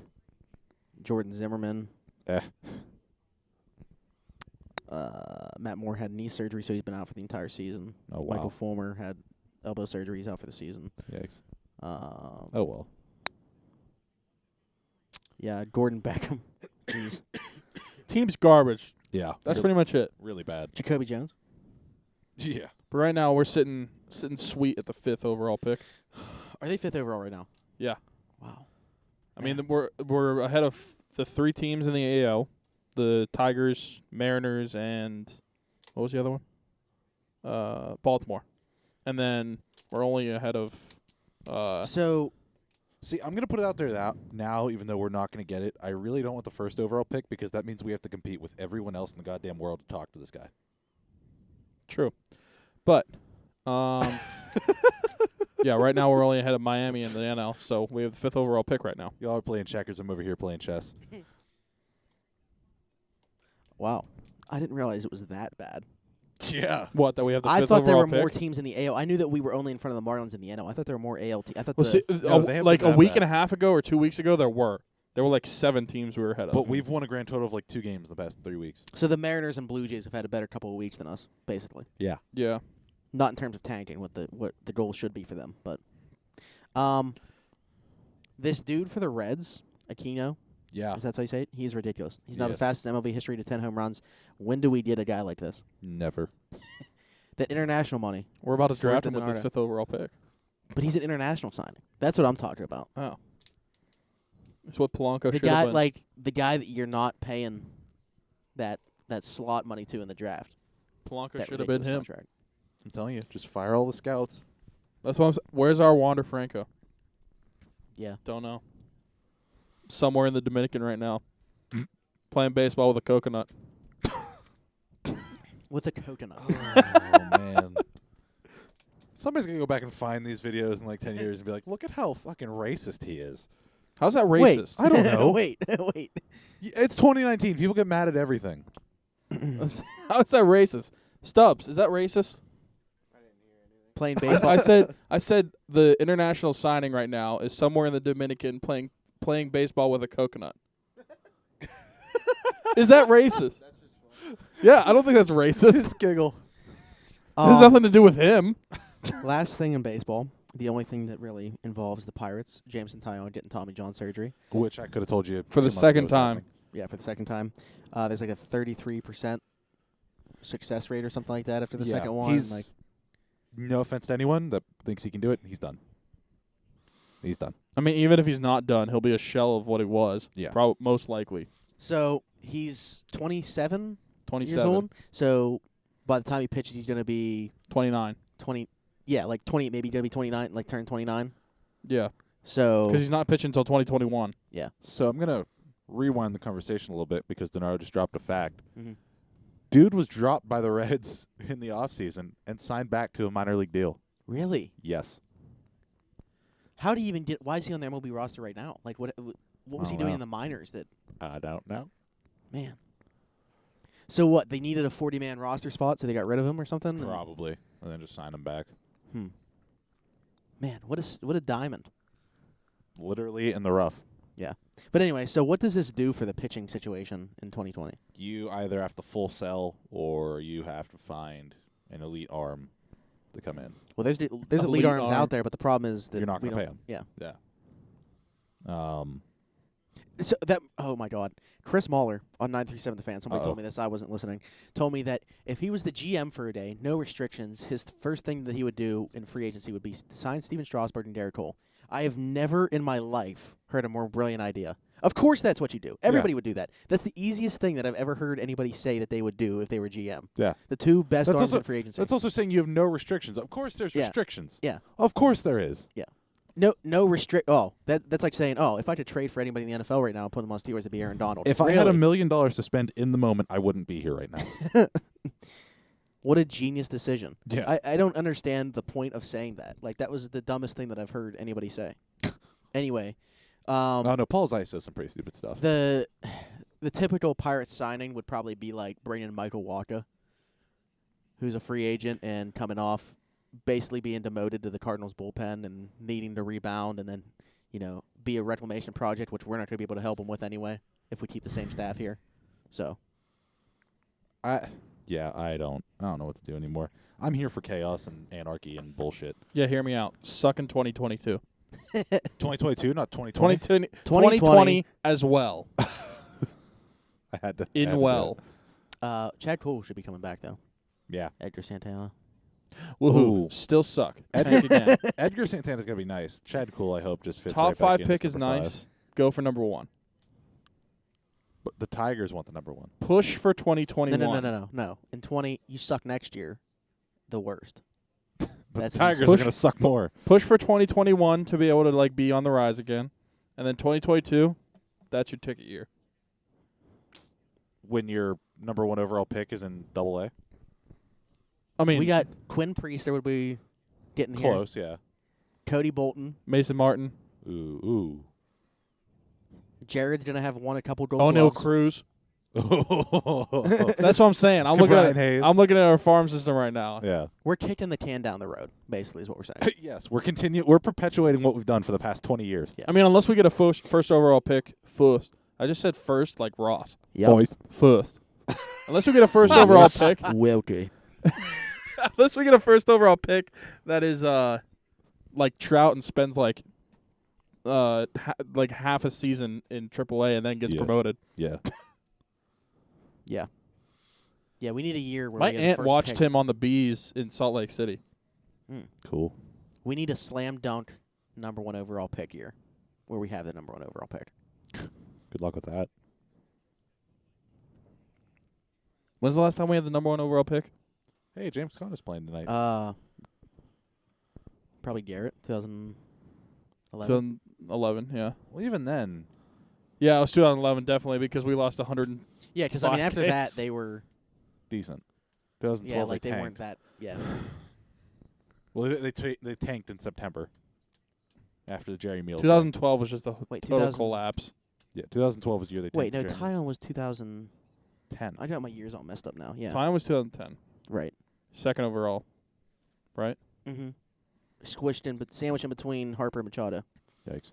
Speaker 4: Jordan Zimmerman.
Speaker 3: Eh.
Speaker 4: Matt Moore had knee surgery, so he's been out for the entire season.
Speaker 3: Oh, wow.
Speaker 4: Michael Fulmer had elbow surgery. He's out for the season.
Speaker 3: Yikes.
Speaker 4: Oh.
Speaker 3: well.
Speaker 4: Yeah, Gordon Beckham. Jeez.
Speaker 2: Team's garbage.
Speaker 3: Yeah.
Speaker 2: That's
Speaker 3: really,
Speaker 2: pretty much it.
Speaker 3: really bad.
Speaker 4: Jacoby Jones.
Speaker 3: Yeah.
Speaker 2: But right now we're sitting sweet at the 5th overall pick.
Speaker 4: Are they 5th overall right now?
Speaker 2: Yeah.
Speaker 4: Wow.
Speaker 2: I mean, we're ahead of the 3 teams in the AL, the Tigers, Mariners, and what was the other one? Baltimore. And then we're only ahead of
Speaker 4: So,
Speaker 3: See, I'm going to put it out there now, even though we're not going to get it. I really don't want the first overall pick because that means we have to compete with everyone else in the goddamn world to talk to this guy.
Speaker 2: True. But yeah, right now we're only ahead of Miami in the NL, so we have the 5th overall pick right now.
Speaker 3: Y'all are playing checkers. I'm over here playing chess.
Speaker 4: wow. I didn't realize it was that bad.
Speaker 3: Yeah.
Speaker 2: What, that we have the 5th
Speaker 4: I thought there
Speaker 2: overall
Speaker 4: were more
Speaker 2: pick?
Speaker 4: teams in the AL. I knew that we were only in front of the Marlins in the NL. I thought there were more AL teams. I thought
Speaker 2: Well, see,
Speaker 3: No, they haven't
Speaker 2: like
Speaker 3: been
Speaker 2: a
Speaker 3: that
Speaker 2: week
Speaker 3: bad.
Speaker 2: and a half ago or 2 weeks ago, there were like 7 teams we were ahead of.
Speaker 3: But we've won a grand total of like 2 games in the past 3 weeks.
Speaker 4: so the Mariners and Blue Jays have had a better couple of weeks than us, basically.
Speaker 3: Yeah.
Speaker 2: Yeah.
Speaker 4: Not in terms of tanking, what the goal should be for them, but this dude for the Reds, Aquino,
Speaker 3: Yeah.
Speaker 4: if that's how you say it, he's ridiculous. He's now the
Speaker 3: Yes.
Speaker 4: fastest in MLB history to 10 home runs. When do we get a guy like this?
Speaker 3: Never.
Speaker 4: That international money,
Speaker 2: We're about to
Speaker 4: It's worth
Speaker 2: draft
Speaker 4: it
Speaker 2: him with
Speaker 4: in
Speaker 2: his
Speaker 4: our-
Speaker 2: 5th overall pick.
Speaker 4: but he's an international signing. That's what I'm talking about.
Speaker 2: Oh. That's what Polanco
Speaker 4: The
Speaker 2: should have
Speaker 4: guy,
Speaker 2: been.
Speaker 4: like the guy that you're not paying that slot money to in the draft.
Speaker 2: Polanco
Speaker 4: That
Speaker 2: should have been
Speaker 4: ridiculous
Speaker 2: him.
Speaker 4: contract.
Speaker 3: I'm telling you, just fire all the scouts.
Speaker 2: That's what I'm saying. Where's our Wander Franco?
Speaker 4: Yeah.
Speaker 2: Don't know. Somewhere in the Dominican right now. Playing baseball with a coconut.
Speaker 4: With a coconut.
Speaker 3: Oh, man. Somebody's going to go back and find these videos in like 10 years and be like, look at how fucking racist he is.
Speaker 2: How's that
Speaker 4: Wait.
Speaker 2: racist?
Speaker 3: I don't know.
Speaker 4: wait.
Speaker 3: It's 2019. People get mad at everything.
Speaker 2: How's that racist? Stubbs, is that racist?
Speaker 4: Playing baseball.
Speaker 2: I said the international signing right now is somewhere in the Dominican playing baseball with a coconut. Is that racist? Yeah, I don't think that's racist.
Speaker 3: Just giggle.
Speaker 2: It has nothing to do with him.
Speaker 4: Last thing in baseball, the only thing that really involves the Pirates, Jameson Taillon getting Tommy John surgery.
Speaker 3: Which I could have told you
Speaker 2: For the
Speaker 3: 2 months ago
Speaker 2: second
Speaker 3: was
Speaker 2: time.
Speaker 3: happening.
Speaker 4: Yeah, for the second time. There's like a 33% success rate or something like that after the
Speaker 3: Yeah,
Speaker 4: second one.
Speaker 3: he's-
Speaker 4: Like,
Speaker 3: No offense to anyone that thinks he can do it. He's done. He's done.
Speaker 2: I mean, even if he's not done, he'll be a shell of what he was.
Speaker 3: Yeah.
Speaker 2: Most likely.
Speaker 4: so he's 27
Speaker 2: 27.
Speaker 4: years old. So by the time he pitches, he's going to be
Speaker 2: 29.
Speaker 4: 20. Yeah, like 20, maybe going to be 29, like turn 29.
Speaker 2: Yeah.
Speaker 4: So
Speaker 2: Because he's not pitching until 2021.
Speaker 3: So I'm gonna rewind the conversation a little bit because Denaro just dropped a fact.
Speaker 4: Mhm.
Speaker 3: Dude was dropped by the Reds in the offseason and signed back to a minor league deal.
Speaker 4: really,
Speaker 3: Yes.
Speaker 4: how do you even get? Why is he on the MLB roster right now? Like what was he
Speaker 3: don't
Speaker 4: doing
Speaker 3: know.
Speaker 4: in the minors? That
Speaker 3: I don't know.
Speaker 4: man. So what? They needed a 40-man roster spot, so they got rid of him or something. And-
Speaker 3: Probably. And then just sign him back.
Speaker 4: Man, what a diamond.
Speaker 3: Literally in the rough.
Speaker 4: But anyway, so what does this do for the pitching situation in 2020?
Speaker 3: You either have to full sell or you have to find an elite arm to come in.
Speaker 4: Well, there's elite
Speaker 2: Elite
Speaker 4: arms
Speaker 2: arm.
Speaker 4: out there, but the problem is that
Speaker 3: You're not
Speaker 4: we
Speaker 3: going to pay
Speaker 4: don't-
Speaker 3: him.
Speaker 4: Yeah.
Speaker 3: Yeah.
Speaker 4: So that oh my God, Chris Mahler on 937 The Fan. Somebody
Speaker 3: Uh-oh.
Speaker 4: told me this. I wasn't listening. Told me that if he was the GM for a day, no restrictions, his first thing that he would do in free agency would be to sign Steven Strasburg and Garrett Cole. I have never in my life heard a more brilliant idea. Of course, that's what you do. Everybody would do that. That's the easiest thing that I've ever heard anybody say that they would do if they were GM.
Speaker 3: Yeah.
Speaker 4: The two best
Speaker 3: That's
Speaker 4: arms
Speaker 3: also-
Speaker 4: in free agency.
Speaker 3: That's also saying you have no restrictions. Of course there's
Speaker 4: Yeah.
Speaker 3: restrictions.
Speaker 4: Yeah.
Speaker 3: Of course there is.
Speaker 4: No restrict. Oh, that's like saying, oh, if I could trade for anybody in the NFL right now and put them on steroids, it'd be Aaron Donald.
Speaker 3: If I had
Speaker 4: Really?
Speaker 3: $1 million to spend in the moment, I wouldn't be here right now.
Speaker 4: What a genius decision.
Speaker 3: Yeah.
Speaker 4: I don't understand the point of saying that. Like, that was the dumbest thing that I've heard anybody say. Anyway,
Speaker 3: Oh, no, Paul Zeiss says some pretty stupid stuff.
Speaker 4: the typical Pirates signing would probably be like bringing in Michael Wacha, who's a free agent and coming off basically being demoted to the Cardinals bullpen and needing to rebound and then, be a reclamation project, which we're not going to be able to help him with anyway if we keep the same staff here. So,
Speaker 3: I don't know what to do anymore. I'm here for chaos and anarchy and bullshit.
Speaker 2: Yeah, hear me out. Suck in 2022.
Speaker 3: 2022, not 2020.
Speaker 2: 2020 as well.
Speaker 3: I had to.
Speaker 2: In well.
Speaker 4: Chad Cole should be coming back, though.
Speaker 3: Yeah.
Speaker 4: Edgar Santana.
Speaker 2: Woohoo.
Speaker 3: Ooh.
Speaker 2: Still suck. Tank again.
Speaker 3: Edgar Santana's going to be nice. Chad Cool, I hope, just fits
Speaker 2: Top
Speaker 3: right back
Speaker 2: 5
Speaker 3: in
Speaker 2: pick
Speaker 3: as
Speaker 2: is
Speaker 3: number
Speaker 2: nice.
Speaker 3: 5.
Speaker 2: Go for number 1.
Speaker 3: But the Tigers want the number 1.
Speaker 2: Push for 2021.
Speaker 4: No. In 20, you suck next year. The worst.
Speaker 3: But
Speaker 4: That's
Speaker 3: the Tigers are
Speaker 2: Push-
Speaker 3: going to suck more.
Speaker 2: Push for 2021 to be able to be on the rise again. And then 2022, that's your ticket year.
Speaker 3: When your number 1 overall pick is in Double-A?
Speaker 2: I mean,
Speaker 4: We got Quinn Priester would be getting here.
Speaker 3: Close, yeah.
Speaker 4: Cody Bolton.
Speaker 2: Mason Martin,
Speaker 3: Ooh.
Speaker 4: Jared's going to have won a couple gold
Speaker 2: O'Neal
Speaker 4: gloves.
Speaker 2: Cruz.
Speaker 3: Ooh.
Speaker 2: That's what I'm saying. I'm looking
Speaker 3: Brian
Speaker 2: at
Speaker 3: Hayes.
Speaker 2: I'm looking at our farm system right now.
Speaker 3: Yeah.
Speaker 4: We're kicking the can down the road, basically, is what we're saying.
Speaker 3: Yes, we're perpetuating what we've done for the past 20 years.
Speaker 4: Yeah.
Speaker 2: I mean, unless we get a first overall pick, first. I just said first like Ross. First. Unless we get a first overall pick.
Speaker 4: Wilkie.
Speaker 2: Unless we get a first overall pick that is like Trout and spends like half a season in AAA and then gets
Speaker 3: Yeah.
Speaker 2: promoted.
Speaker 3: Yeah.
Speaker 4: Yeah, we need a year where
Speaker 2: My
Speaker 4: we get the
Speaker 2: aunt
Speaker 4: first
Speaker 2: watched
Speaker 4: pick.
Speaker 2: him on the Bees in Salt Lake City.
Speaker 3: Cool.
Speaker 4: We need a slam dunk number 1 overall pick year where we have the number 1 overall pick.
Speaker 3: Good luck with that.
Speaker 2: When's the last time we had the number 1 overall pick?
Speaker 3: Hey, James Conn is playing tonight.
Speaker 4: Probably Garrett, 2011.
Speaker 2: 2011, yeah.
Speaker 3: Well, even then,
Speaker 2: Yeah, it was 2011 definitely because we lost 100.
Speaker 4: Yeah, because I mean, after that,
Speaker 2: games.
Speaker 4: they were,
Speaker 3: decent. 2012,
Speaker 4: like
Speaker 3: they
Speaker 4: they
Speaker 3: tanked.
Speaker 4: weren't that, yeah.
Speaker 3: Well, they tanked in September after the Jerry Meals.
Speaker 2: 2012 was just a
Speaker 4: Wait,
Speaker 2: total
Speaker 4: 2000
Speaker 2: collapse.
Speaker 3: Yeah, 2012 was the year they tanked.
Speaker 4: Wait, no,
Speaker 3: Jerry Meals.
Speaker 4: Tyon was 2010.
Speaker 3: 10.
Speaker 4: I got my years all messed up now. Yeah,
Speaker 2: Time was 2010.
Speaker 4: right.
Speaker 2: Second overall. Right?
Speaker 4: Mm-hmm. Squished in, but sandwiched in between Harper and Machado.
Speaker 3: Yikes.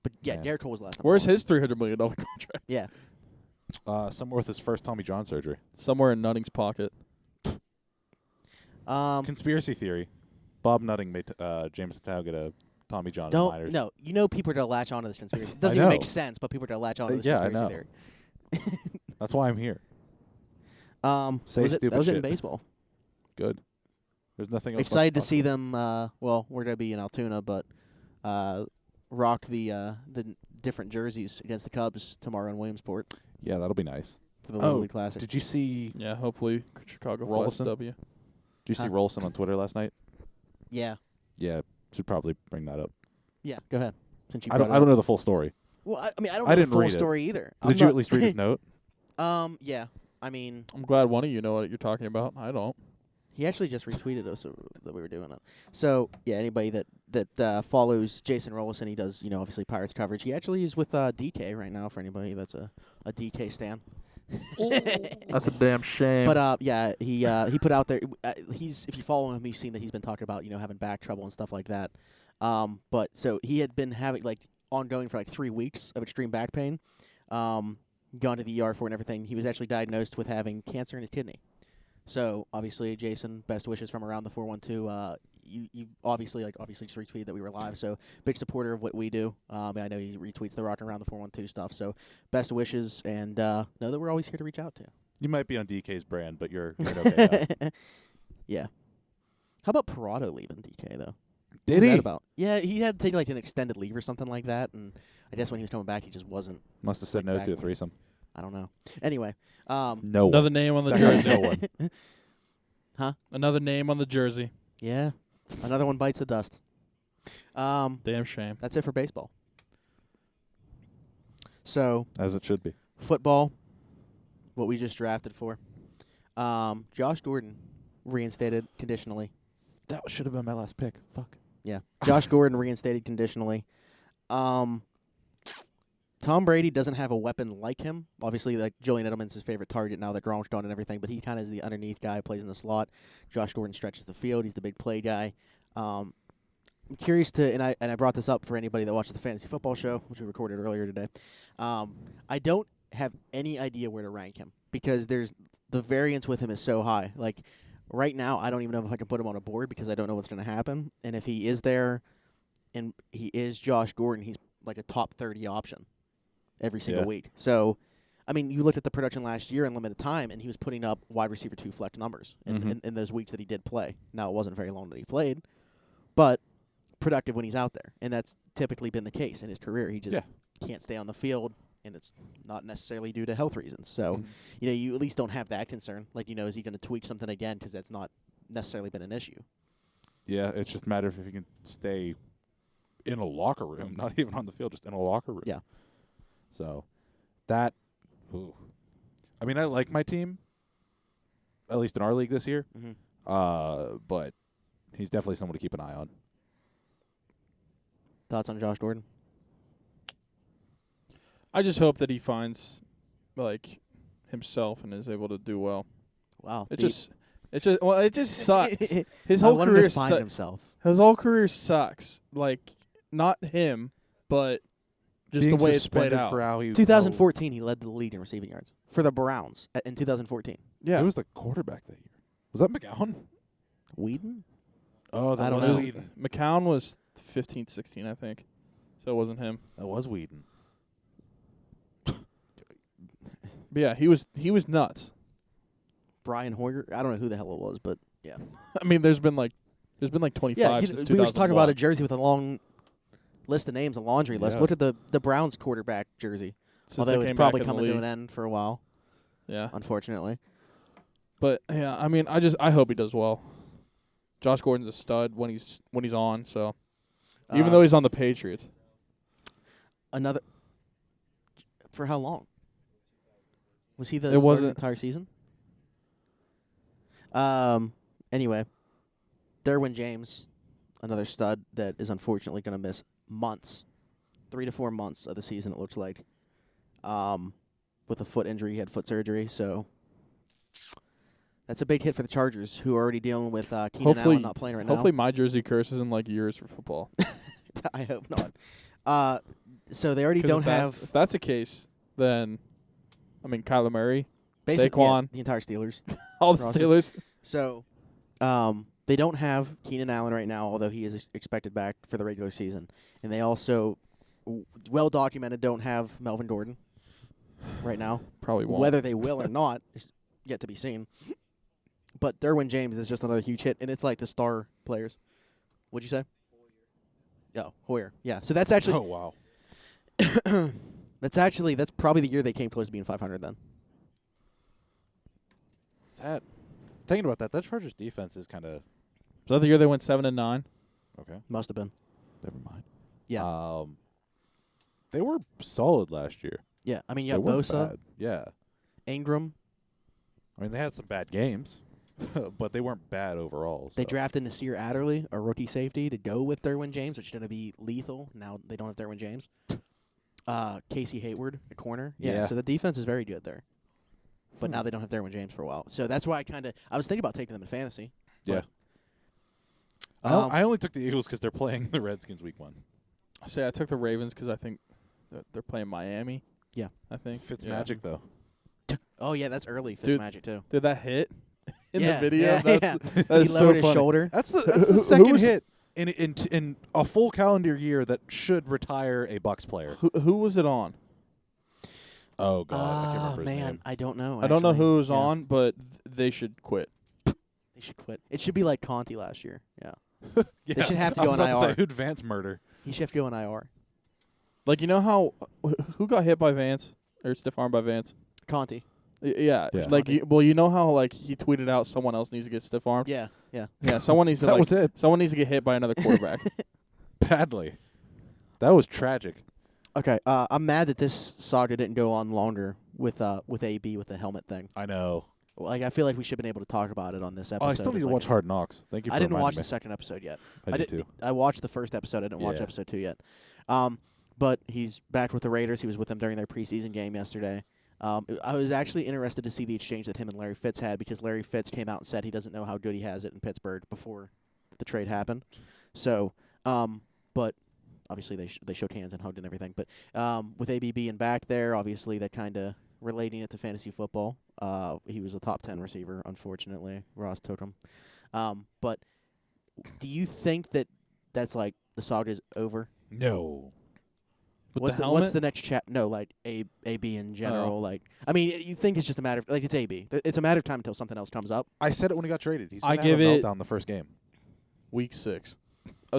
Speaker 4: But yeah,
Speaker 3: Yeah.
Speaker 4: Garrett Cole was last.
Speaker 2: Where's his $300 million contract?
Speaker 4: Yeah.
Speaker 3: Somewhere with his first Tommy John surgery.
Speaker 2: Somewhere in Nutting's pocket.
Speaker 3: Conspiracy theory. Bob Nutting made James Tao get a Tommy John in the minors.
Speaker 4: No, people are gonna latch onto this conspiracy. It doesn't
Speaker 3: I
Speaker 4: even make
Speaker 3: know.
Speaker 4: sense, but people are gonna latch onto this
Speaker 3: Yeah, I
Speaker 4: conspiracy
Speaker 3: know.
Speaker 4: theory.
Speaker 3: That's why I'm here.
Speaker 4: That
Speaker 3: Say
Speaker 4: was
Speaker 3: stupid
Speaker 4: it in
Speaker 3: shit.
Speaker 4: baseball.
Speaker 3: Good. There's nothing else.
Speaker 4: Excited to
Speaker 3: left
Speaker 4: see
Speaker 3: talk
Speaker 4: them. Well, we're gonna be in Altoona, but rock the different jerseys against the Cubs tomorrow in Williamsport
Speaker 3: about. Yeah, that'll be nice.
Speaker 4: for the Little
Speaker 3: Oh,
Speaker 4: League Classic.
Speaker 3: Did you see?
Speaker 2: Yeah, hopefully Chicago flies
Speaker 3: Rollison?
Speaker 2: W.
Speaker 3: Did you see
Speaker 4: Huh?
Speaker 3: Rolson on Twitter last night?
Speaker 4: Yeah.
Speaker 3: Yeah, should probably bring that up.
Speaker 4: Yeah, go ahead. Since you
Speaker 3: I
Speaker 4: brought
Speaker 3: don't.
Speaker 4: it
Speaker 3: I don't
Speaker 4: up.
Speaker 3: know the full story.
Speaker 4: Well, I mean, I don't
Speaker 3: I
Speaker 4: know the
Speaker 3: didn't
Speaker 4: full
Speaker 3: read it.
Speaker 4: story either.
Speaker 3: Did you at least read his note?
Speaker 4: Yeah. I mean,
Speaker 2: I'm glad one of you know what you're talking about. I don't.
Speaker 4: he actually just retweeted us that we were doing it. So yeah, anybody that follows Jason Rollison, he does obviously Pirates coverage. He actually is with DK right now. For anybody that's a DK stan.
Speaker 2: That's a damn shame.
Speaker 4: But yeah, he put out there. If you follow him, you've seen that he's been talking about having back trouble and stuff like that. But so he had been having ongoing for 3 weeks of extreme back pain. Gone to the ER for and everything. He was actually diagnosed with having cancer in his kidney. So obviously, Jason, best wishes from around the 412. You obviously just retweeted that we were live, so big supporter of what we do. I know he retweets the Rockin' Around the 412 stuff, so best wishes, and know that we're always here to reach out to.
Speaker 3: You might be on DK's brand, but you're okay.
Speaker 4: Yeah. How about Parado leaving DK though?
Speaker 3: Did
Speaker 4: What was
Speaker 3: he?
Speaker 4: that about? Yeah, he had to take an extended leave or something like that, and I guess when he was coming back, he just wasn't.
Speaker 3: Must have said no
Speaker 4: back
Speaker 3: to a
Speaker 4: when-
Speaker 3: threesome.
Speaker 4: I don't know. Anyway,
Speaker 3: No
Speaker 2: Another
Speaker 3: one.
Speaker 2: name on the
Speaker 3: That guy's
Speaker 2: jersey.
Speaker 3: no one.
Speaker 4: Huh?
Speaker 2: Another name on the jersey.
Speaker 4: Yeah, another one bites the dust.
Speaker 2: Damn shame.
Speaker 4: That's it for baseball. So
Speaker 3: As it should be.
Speaker 4: football, what we just drafted for. Josh Gordon reinstated conditionally.
Speaker 3: That should have been my last pick. Fuck.
Speaker 4: Yeah, Josh Gordon reinstated conditionally. Tom Brady doesn't have a weapon like him. Obviously, Julian Edelman's his favorite target now that Gronk's gone and everything, but he kind of is the underneath guy, plays in the slot. Josh Gordon stretches the field. He's the big play guy. I'm curious to, and I brought this up for anybody that watches the Fantasy Football Show, which we recorded earlier today. I don't have any idea where to rank him because the variance with him is so high. Right now, I don't even know if I can put him on a board because I don't know what's going to happen. And if he is there and he is Josh Gordon, he's like a top 30 option every single week. So, I mean, you looked at the production last year in limited time, and he was putting up wide receiver 2 flex numbers in those weeks that he did play. Now, it wasn't very long that he played, but productive when he's out there. And that's typically been the case in his career. He just can't stay on the field, and it's not necessarily due to health reasons. So, you at least don't have that concern. Is he going to tweak something again? Because that's not necessarily been an issue.
Speaker 3: Yeah, it's just a matter of if you can stay in a locker room, not even on the field, just in a locker room.
Speaker 4: Yeah.
Speaker 3: So, that, I mean, I like my team, at least in our league this year, but he's definitely someone to keep an eye on.
Speaker 4: Thoughts on Josh Gordon?
Speaker 2: I just hope that he finds himself and is able to do well.
Speaker 4: Wow.
Speaker 2: It just sucks. His
Speaker 4: I
Speaker 2: whole
Speaker 4: want him
Speaker 2: career
Speaker 4: to find himself.
Speaker 2: His whole career sucks. Not him, but just
Speaker 3: Being
Speaker 2: the way it's
Speaker 3: suspended
Speaker 2: played out.
Speaker 3: for how he
Speaker 4: 2014, he led the league in receiving yards for the Browns in 2014.
Speaker 2: Yeah.
Speaker 3: Who was the quarterback that year? Was that McGowan?
Speaker 4: Whedon?
Speaker 3: Oh, that
Speaker 4: I don't
Speaker 3: was
Speaker 4: know.
Speaker 3: Whedon.
Speaker 2: McCown was 15, 16, I think. So it wasn't him.
Speaker 3: That was Whedon.
Speaker 2: But yeah, he was nuts.
Speaker 4: Brian Hoyer? I don't know who the hell it was, but yeah.
Speaker 2: I mean, there's been 25
Speaker 4: Yeah,
Speaker 2: since
Speaker 4: we were just talking about
Speaker 2: 2001.
Speaker 4: a jersey with a long list of names, a laundry list.
Speaker 3: Yeah.
Speaker 4: Look at the Browns quarterback jersey.
Speaker 2: Since
Speaker 4: Although
Speaker 2: they
Speaker 4: it's
Speaker 2: came
Speaker 4: probably
Speaker 2: back in the
Speaker 4: coming to an
Speaker 2: league.
Speaker 4: end for a while,
Speaker 2: Yeah.
Speaker 4: unfortunately.
Speaker 2: But yeah, I mean, I hope he does well. Josh Gordon's a stud when he's on, so even though he's on the Patriots.
Speaker 4: Another for how long? Was he the
Speaker 2: It
Speaker 4: starter
Speaker 2: wasn't-
Speaker 4: the entire season? Anyway, Derwin James, another stud that is unfortunately going to miss months, 3 to 4 months of the season. It looks like, with a foot injury, he had foot surgery, so that's a big hit for the Chargers, who are already dealing with Keenan Allen not playing right now.
Speaker 2: Hopefully my jersey curse isn't years for football.
Speaker 4: I hope not. So they already
Speaker 2: 'Cause
Speaker 4: don't
Speaker 2: if that's-
Speaker 4: have
Speaker 2: If that's the case, then Kyler Murray,
Speaker 4: basically
Speaker 2: Saquon.
Speaker 4: the entire Steelers.
Speaker 2: all the
Speaker 4: Roster.
Speaker 2: Steelers.
Speaker 4: So, they don't have Keenan Allen right now, although he is expected back for the regular season. And they also, well documented, don't have Melvin Gordon right now.
Speaker 2: Probably won't.
Speaker 4: Whether they will or not is yet to be seen. But Derwin James is just another huge hit, and it's like the star players. What'd you say? Oh, Hoyer. Yeah. So that's actually
Speaker 3: Oh, wow.
Speaker 4: that's probably the year they came close to being 500 then.
Speaker 3: Thinking about that Chargers defense is kind of
Speaker 2: Was that the year they went 7-9?
Speaker 3: Okay,
Speaker 4: Must have been.
Speaker 3: never mind.
Speaker 4: Yeah.
Speaker 3: They were solid last year.
Speaker 4: Yeah. I mean, you
Speaker 3: They
Speaker 4: got
Speaker 3: weren't
Speaker 4: Bosa,
Speaker 3: bad. Yeah.
Speaker 4: Ingram.
Speaker 3: I mean, they had some bad games, but they weren't bad overall.
Speaker 4: They
Speaker 3: so.
Speaker 4: drafted Nasir Adderley, a rookie safety, to go with Derwin James, which is going to be lethal. Now they don't have Derwin James. Casey Hayward, a corner.
Speaker 3: Yeah.
Speaker 4: So the defense is very good there. But
Speaker 3: Hmm.
Speaker 4: now they don't have Derwin James for a while. So that's why I was thinking about taking them in fantasy.
Speaker 3: Yeah.
Speaker 4: But,
Speaker 3: I only took the Eagles because they're playing the Redskins week 1.
Speaker 2: I say I took the Ravens because I think that they're playing Miami.
Speaker 4: Yeah.
Speaker 2: I think.
Speaker 3: Fitz
Speaker 2: Yeah.
Speaker 3: magic though.
Speaker 4: oh, yeah, that's early
Speaker 2: Dude,
Speaker 4: Fitzmagic, too.
Speaker 2: Did that hit in
Speaker 4: Yeah,
Speaker 2: the video?
Speaker 4: yeah,
Speaker 2: That's,
Speaker 4: yeah.
Speaker 2: that
Speaker 4: He
Speaker 2: is
Speaker 4: lowered
Speaker 2: so
Speaker 4: his
Speaker 2: funny.
Speaker 4: shoulder.
Speaker 3: That's the
Speaker 2: Who
Speaker 3: second
Speaker 2: was-
Speaker 3: hit in a full calendar year that should retire a Bucks player.
Speaker 2: Who was it on?
Speaker 3: Oh God, I can't remember his
Speaker 4: man,
Speaker 3: name.
Speaker 4: I don't know.
Speaker 2: I don't know
Speaker 4: actually.
Speaker 2: who was
Speaker 4: Yeah.
Speaker 2: on, but they should quit.
Speaker 4: They should quit. It should be like Conti last year. Yeah.
Speaker 3: Yeah,
Speaker 4: should have to
Speaker 3: I
Speaker 4: go
Speaker 3: was
Speaker 4: on
Speaker 3: about to
Speaker 4: IR.
Speaker 3: say, who'd Vance murder?
Speaker 4: He should have to go on IR.
Speaker 2: Like, you know how who got hit by Vance or stiff arm by Vance?
Speaker 4: Conti.
Speaker 2: Yeah.
Speaker 3: Yeah.
Speaker 2: Like, you know how like he tweeted out someone else needs to get stiff armed.
Speaker 4: Yeah, yeah.
Speaker 2: Yeah. Someone needs to
Speaker 3: That
Speaker 2: like,
Speaker 3: was it.
Speaker 2: someone needs to get hit by another quarterback.
Speaker 3: Badly. That was tragic.
Speaker 4: Okay, I'm mad that this saga didn't go on longer with AB with the helmet thing.
Speaker 3: I know.
Speaker 4: Like, I feel like we should have been able to talk about it on this episode.
Speaker 3: Oh, I still need
Speaker 4: It's
Speaker 3: to
Speaker 4: like-
Speaker 3: watch Hard Knocks. Thank you for
Speaker 4: I didn't
Speaker 3: reminding
Speaker 4: watch
Speaker 3: me.
Speaker 4: the second episode yet.
Speaker 3: I did too.
Speaker 4: I watched the first episode. I didn't watch
Speaker 3: Yeah.
Speaker 4: episode 2 yet. But he's back with the Raiders. He was with them during their preseason game yesterday. I was actually interested to see the exchange that him and Larry Fitz had because Larry Fitz came out and said he doesn't know how good he has it in Pittsburgh before the trade happened. So, but obviously they shook hands and hugged and everything. But with AB being back there, obviously that kind of relating it to fantasy football. He was a top 10 receiver, unfortunately. Ross took him. But do you think that that's like the saga is over?
Speaker 3: No.
Speaker 2: With
Speaker 4: What's
Speaker 2: the
Speaker 4: the
Speaker 2: helmet?
Speaker 4: next chap? No, like AB in general.
Speaker 2: Oh.
Speaker 4: Like, I mean, you think it's just a matter of like it's AB. It's a matter of time until something else comes up.
Speaker 3: I said it when he got traded. He's
Speaker 2: I
Speaker 3: gonna
Speaker 2: give
Speaker 3: have a
Speaker 2: it-
Speaker 3: meltdown the first game.
Speaker 2: week 6.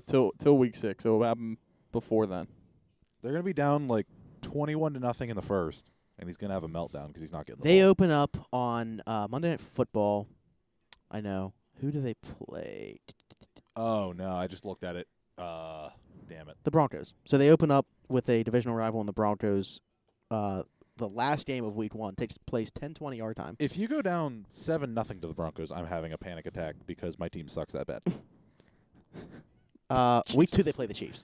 Speaker 2: Till week 6. It will happen before then.
Speaker 3: They're gonna be down like 21-0 in the first, and he's gonna have a meltdown because he's not getting the
Speaker 4: They
Speaker 3: ball.
Speaker 4: open up on Monday Night Football. I know. Who do they play?
Speaker 3: Oh no, I just looked at it. Damn it.
Speaker 4: The Broncos. So they open up with a divisional rival in the Broncos. The last game of Week 1 takes place 10:20 our time.
Speaker 3: If you go down 7-0 to the Broncos, I'm having a panic attack because my team sucks that bad.
Speaker 4: Week 2 they
Speaker 3: Jesus.
Speaker 4: play the Chiefs.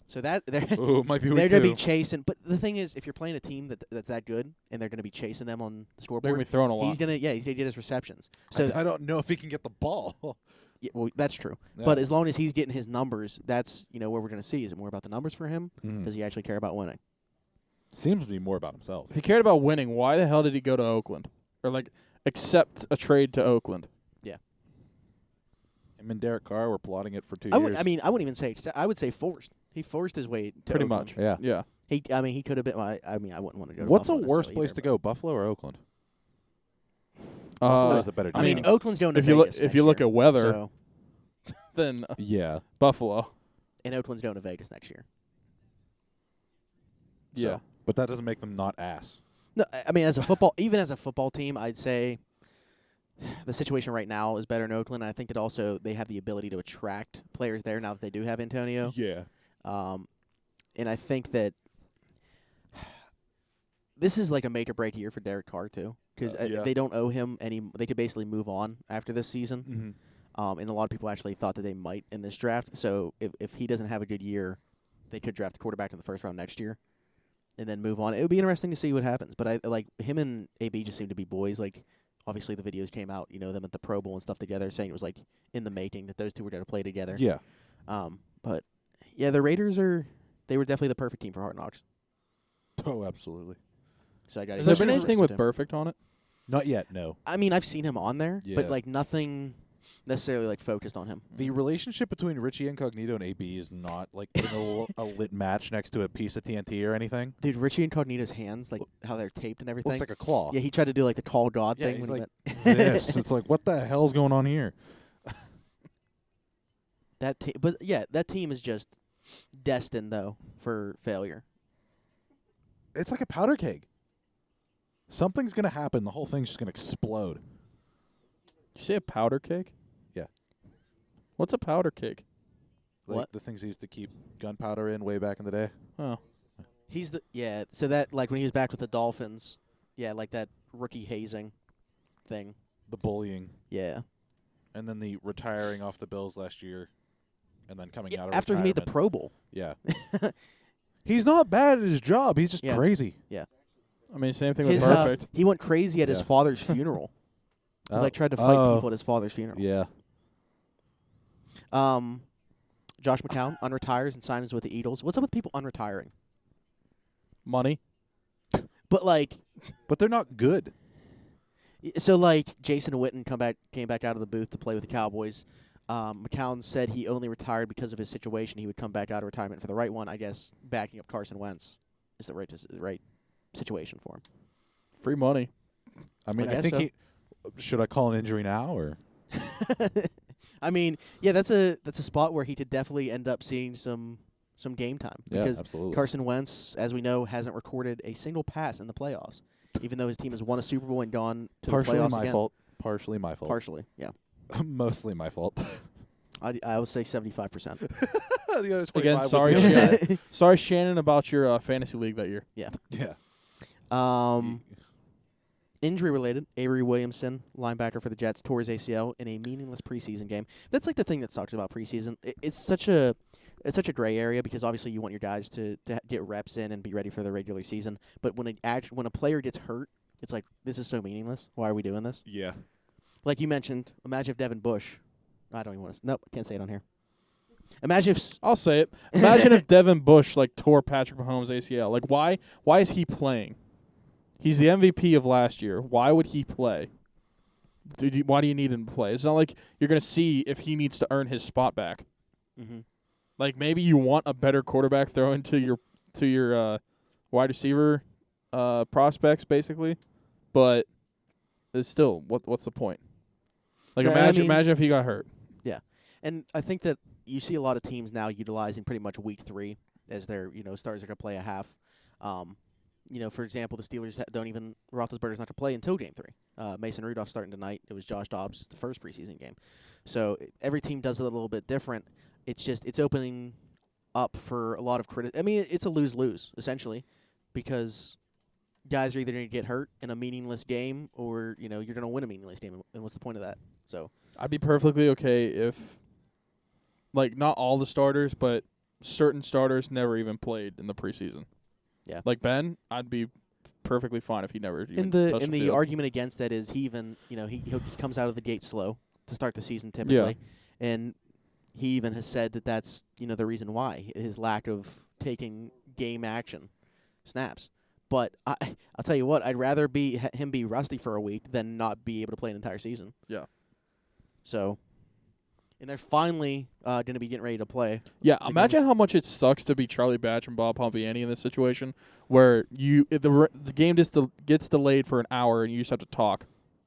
Speaker 4: So that they're
Speaker 3: Ooh, it might be
Speaker 4: they're
Speaker 3: week
Speaker 4: going to
Speaker 3: 2.
Speaker 4: be chasing. But the thing is, if you're playing a team that's that good and they're going to be chasing them on the
Speaker 2: They're
Speaker 4: scoreboard,
Speaker 2: gonna be throwing a lot.
Speaker 4: he's gonna get his receptions. So
Speaker 3: I don't know if he can get the ball.
Speaker 4: yeah, well, that's true.
Speaker 3: Yeah.
Speaker 4: But as long as he's getting his numbers, that's where we're going to see. Is it more about the numbers for him?
Speaker 3: Mhm.
Speaker 4: Does he actually care about winning?
Speaker 3: Seems to be more about himself.
Speaker 2: If he cared about winning, why the hell did he go to Oakland? Or like accept a trade to Oakland?
Speaker 3: Him and Derek Carr were plotting it for 2
Speaker 4: I
Speaker 3: years.
Speaker 4: wouldn't even say. I would say forced. He forced his way to
Speaker 2: Pretty
Speaker 4: Oakland.
Speaker 2: much.
Speaker 3: Yeah.
Speaker 2: Yeah.
Speaker 4: He could have been. I wouldn't want to go. To
Speaker 3: What's a
Speaker 4: Buffalo
Speaker 3: worse
Speaker 4: necessarily
Speaker 3: place
Speaker 4: either,
Speaker 3: to go, Buffalo or Oakland?
Speaker 2: Uh,
Speaker 3: Buffalo's the better
Speaker 4: but- I
Speaker 3: team.
Speaker 4: mean, Oakland's going to
Speaker 2: if you look
Speaker 4: Vegas
Speaker 2: if
Speaker 4: next
Speaker 2: you look
Speaker 4: year,
Speaker 2: at weather,
Speaker 4: so,
Speaker 2: then
Speaker 3: Yeah.
Speaker 2: Buffalo.
Speaker 4: and Oakland's going to Vegas next year.
Speaker 2: Yeah.
Speaker 3: So, but that doesn't make them not ass.
Speaker 4: No, I mean, as a football, even as a football team, I'd say the situation right now is better in Oakland. And I think that also they have the ability to attract players there now that they do have Antonio.
Speaker 3: Yeah.
Speaker 4: And I think that this is like a make or break year for Derek Carr too, because
Speaker 3: Yeah.
Speaker 4: they don't owe him any. They could basically move on after this season.
Speaker 3: Mm-hmm.
Speaker 4: And a lot of people actually thought that they might in this draft. So if he doesn't have a good year, they could draft a quarterback in the first round next year, and then move on. It would be interesting to see what happens. But I like him and AB just seem to be boys. Like obviously the videos came out, them at the Pro Bowl and stuff together, saying it was like in the making that those two were going to play together.
Speaker 3: Yeah.
Speaker 4: But yeah, the Raiders they were definitely the perfect team for Hard Knocks.
Speaker 3: Oh, absolutely.
Speaker 4: So I got.
Speaker 2: Has there been anything with Perfect on it?
Speaker 3: Not yet, no.
Speaker 4: I mean, I've seen him on there,
Speaker 3: Yeah.
Speaker 4: but like nothing necessarily like focused on him.
Speaker 3: The relationship between Richie Incognito and AB is not like in a lit match next to a piece of TNT or anything.
Speaker 4: Dude, Richie Incognito's hands, like how they're taped and everything.
Speaker 3: Looks like a claw.
Speaker 4: Yeah, he tried to do like the call God
Speaker 3: Yeah,
Speaker 4: thing.
Speaker 3: he's
Speaker 4: when
Speaker 3: like
Speaker 4: he
Speaker 3: this. It's like, what the hell's going on here?
Speaker 4: but yeah, that team is just destined though for failure.
Speaker 3: It's like a powder keg. Something's going to happen. The whole thing's just going to explode.
Speaker 2: Did you say a powder cake?
Speaker 3: Yeah.
Speaker 2: What's a powder cake?
Speaker 3: Like
Speaker 4: What?
Speaker 3: the things he used to keep gunpowder in way back in the day.
Speaker 2: Oh,
Speaker 4: He's the So that like when he was back with the Dolphins, like that rookie hazing thing.
Speaker 3: The bullying.
Speaker 4: Yeah.
Speaker 3: And then the retiring off the Bills last year. And then coming out of
Speaker 4: After he made the
Speaker 3: retirement.
Speaker 4: Pro Bowl.
Speaker 3: Yeah. He's not bad at his job. He's just
Speaker 4: Yeah.
Speaker 3: crazy.
Speaker 2: I mean, same thing with
Speaker 4: His
Speaker 2: Perfect.
Speaker 4: he went crazy at his
Speaker 3: Yeah.
Speaker 4: father's funeral. He like tried to fight people at his father's funeral.
Speaker 3: Yeah.
Speaker 4: Josh McCown unretires and signs with the Eagles. What's up with people unretiring?
Speaker 2: Money.
Speaker 4: But like,
Speaker 3: But they're not good.
Speaker 4: so like Jason Witten came back out of the booth to play with the Cowboys. McCown said he only retired because of his situation. He would come back out of retirement for the right one. I guess backing up Carson Wentz is the right situation for him.
Speaker 2: Free money.
Speaker 3: I mean,
Speaker 4: I
Speaker 3: I
Speaker 4: guess
Speaker 3: think
Speaker 4: so.
Speaker 3: he. Should I call an injury now or?
Speaker 4: I mean, that's a spot where he could definitely end up seeing some game time because
Speaker 3: absolutely.
Speaker 4: Carson Wentz, as we know, hasn't recorded a single pass in the playoffs, even though his team has won a Super Bowl and gone to
Speaker 3: Partially
Speaker 4: the playoffs
Speaker 3: my
Speaker 4: again.
Speaker 3: fault. Partially my fault.
Speaker 4: Partially, yeah.
Speaker 3: Mostly my fault.
Speaker 4: I would say 75%.
Speaker 3: The other 25
Speaker 2: Again,
Speaker 3: was
Speaker 2: sorry,
Speaker 3: the other guy.
Speaker 2: Shannon. Sorry, Shannon, about your fantasy league that year.
Speaker 3: Yeah.
Speaker 4: Injury related, Avery Williamson, linebacker for the Jets, tore his ACL in a meaningless preseason game. That's like the thing that sucks about preseason. It's such a gray area because obviously you want your guys to get reps in and be ready for the regular season. But when a player gets hurt, it's like, this is so meaningless. Why are we doing this?
Speaker 3: Yeah.
Speaker 4: Like you mentioned, imagine if Devin Bush. I don't even want to. Nope, I can't say it on here. Imagine if.
Speaker 2: I'll say it. Imagine if Devin Bush tore Patrick Mahomes' ACL. Like, why is he playing? He's the MVP of last year. Why would he play? Why do you need him to play? It's not like you're going to see if he needs to earn his spot back.
Speaker 4: Mm-hmm.
Speaker 2: Like, maybe you want a better quarterback thrown to your wide receiver prospects, basically. But it's still, what's the point? Like,
Speaker 4: Yeah,
Speaker 2: imagine if he got hurt.
Speaker 4: Yeah, and I think that you see a lot of teams now utilizing pretty much week 3 as their stars are going to play a half. For example, the Steelers Roethlisberger's not going to play until Game 3. Mason Rudolph starting tonight. It was Josh Dobbs, the first preseason game. So every team does it a little bit different. It's opening up for a lot of criticism. I mean, it's a lose-lose, essentially, because guys are either going to get hurt in a meaningless game or, you're going to win a meaningless game. And what's the point of that? So
Speaker 2: I'd be perfectly okay if, not all the starters, but certain starters never even played in the preseason.
Speaker 4: Yeah.
Speaker 2: Like Ben, I'd be perfectly fine if he never even touched
Speaker 4: in the
Speaker 2: field.
Speaker 4: argument against that is he even he comes out of the gate slow to start the season typically, and he even has said that that's the reason why his lack of taking game action snaps. But I'll tell you what, I'd rather him be rusty for a week than not be able to play an entire season.
Speaker 2: Yeah.
Speaker 4: So, and they're finally going to be getting ready to play.
Speaker 2: Yeah,
Speaker 4: the
Speaker 2: imagine how much it sucks to be Charlie Batch and Bob Pompiani in this situation where the game just gets delayed for an hour and you just have to talk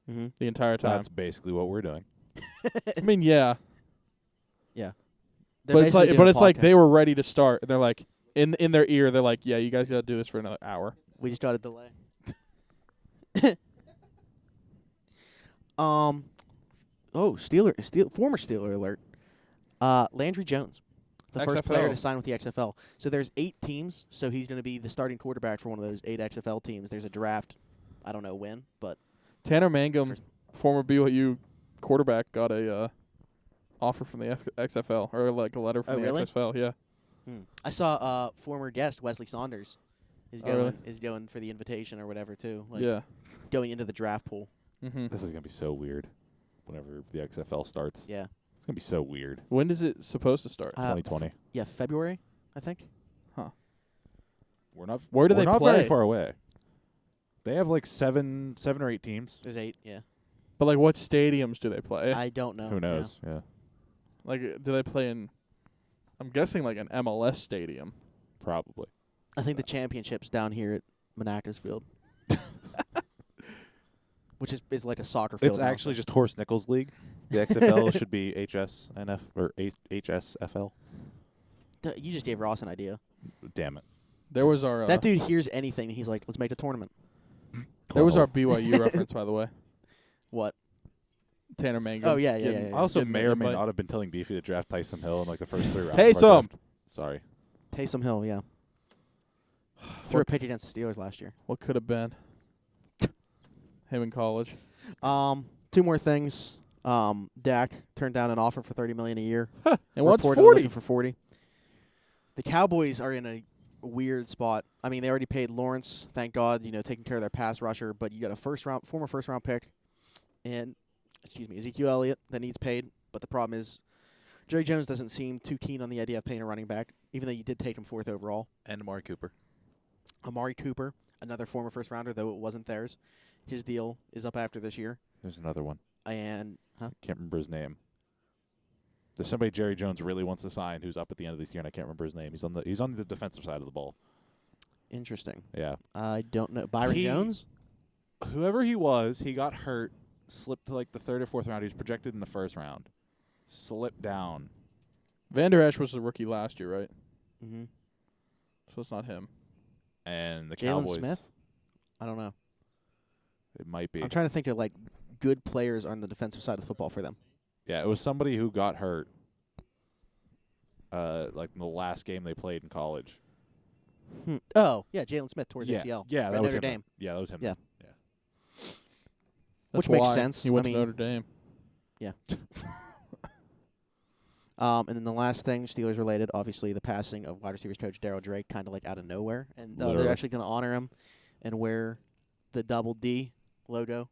Speaker 4: Mm-hmm.
Speaker 2: the entire time.
Speaker 3: That's basically what we're doing.
Speaker 2: I mean, yeah.
Speaker 4: Yeah.
Speaker 2: But it's like they were ready to start and they're like in their ear they're like, "Yeah, you guys got to do this for another hour."
Speaker 4: We just got a delay. Former Steeler alert. Landry Jones, the first player
Speaker 2: XFL.
Speaker 4: to sign with the XFL. So there's 8 teams, so he's going to be the starting quarterback for one of those 8 XFL teams. There's a draft. I don't know when, but
Speaker 2: Tanner Mangum, former BYU quarterback, got a offer from the XFL or a letter from the
Speaker 4: really?
Speaker 2: XFL. Yeah.
Speaker 4: I saw former guest Wesley Saunders is
Speaker 2: Oh, really?
Speaker 4: going for the invitation or whatever too.
Speaker 2: Yeah.
Speaker 4: Going into the draft pool.
Speaker 2: Mm-hmm.
Speaker 3: This is gonna be so weird. Whenever the XFL starts,
Speaker 4: Yeah.
Speaker 3: it's gonna be so weird.
Speaker 2: When is it supposed to start?
Speaker 3: 2020.
Speaker 4: Yeah, February, I think.
Speaker 3: We're not.
Speaker 2: Where do
Speaker 3: we're
Speaker 2: they
Speaker 3: not
Speaker 2: play?
Speaker 3: very far away. They have like seven or 8 teams.
Speaker 4: There's 8. Yeah.
Speaker 2: But what stadiums do they play?
Speaker 4: I don't know.
Speaker 3: Who knows? Yeah.
Speaker 2: Do they play in? I'm guessing an MLS stadium.
Speaker 3: Probably.
Speaker 4: I think the championship's down here at Monaca's Field. Which is like a soccer field.
Speaker 3: It's
Speaker 4: now.
Speaker 3: actually just Horst Nichols League. The XFL should be HSNF or HSFL.
Speaker 4: You just gave Ross an idea.
Speaker 3: Damn it.
Speaker 2: There was our
Speaker 4: That dude hears anything and he's like, let's make a tournament.
Speaker 2: there was our
Speaker 3: Cornhole.
Speaker 2: BYU reference, by the way.
Speaker 4: What?
Speaker 2: Tanner Mangum.
Speaker 4: Oh, yeah.
Speaker 3: I also
Speaker 2: getting
Speaker 3: may
Speaker 2: the
Speaker 3: or may
Speaker 2: invite.
Speaker 3: not have been telling Beefy to draft Taysom Hill in like the first 3 rounds. of our
Speaker 2: Taysom!
Speaker 3: draft. Sorry.
Speaker 4: Taysom Hill, yeah. Threw a pitch against the Steelers last year.
Speaker 2: What could have been? Him in college.
Speaker 4: 2 more things. Dak turned down an offer for $30 million a year.
Speaker 2: And what's
Speaker 4: Reportedly
Speaker 2: 40?
Speaker 4: looking for 40. The Cowboys are in a weird spot. I mean, they already paid Lawrence, thank God, taking care of their pass rusher, but you got a former first round pick and Ezekiel Elliott that needs paid, but the problem is Jerry Jones doesn't seem too keen on the idea of paying a running back, even though you did take him 4th overall.
Speaker 3: And Amari Cooper.
Speaker 4: Amari Cooper, another former first rounder, though it wasn't theirs. His deal is up after this year.
Speaker 3: There's another one.
Speaker 4: And
Speaker 3: Can't remember his name. There's somebody Jerry Jones really wants to sign who's up at the end of this year, and I can't remember his name. He's on the defensive side of the ball.
Speaker 4: interesting.
Speaker 3: Yeah.
Speaker 4: I don't know. Byron Jones?
Speaker 3: Whoever he was, he got hurt, slipped to like the 3rd or 4th round. He was projected in the 1st round. Slipped down.
Speaker 2: Vander Esch was the rookie last year, right?
Speaker 4: Mm-hmm.
Speaker 2: So it's not him.
Speaker 3: And the
Speaker 4: Jalen
Speaker 3: Cowboys.
Speaker 4: Smith? I don't know.
Speaker 3: It might be.
Speaker 4: I'm trying to think of, good players on the defensive side of the football for them.
Speaker 3: Yeah, it was somebody who got hurt in the last game they played in college.
Speaker 4: Oh, yeah, Jalen Smith towards
Speaker 3: Yeah,
Speaker 4: ACL.
Speaker 3: yeah,
Speaker 4: for
Speaker 3: that was
Speaker 4: Notre
Speaker 3: him.
Speaker 4: Dame.
Speaker 3: Yeah, that was him.
Speaker 4: Yeah.
Speaker 2: That's
Speaker 4: Which makes
Speaker 2: why
Speaker 4: sense.
Speaker 2: He went
Speaker 4: I
Speaker 2: to
Speaker 4: mean-
Speaker 2: Notre Dame.
Speaker 4: And then the last thing, Steelers related, obviously the passing of wide receivers coach Darryl Drake, kind of out of nowhere, and
Speaker 3: Literally.
Speaker 4: they're actually going to honor him and wear the double D logo.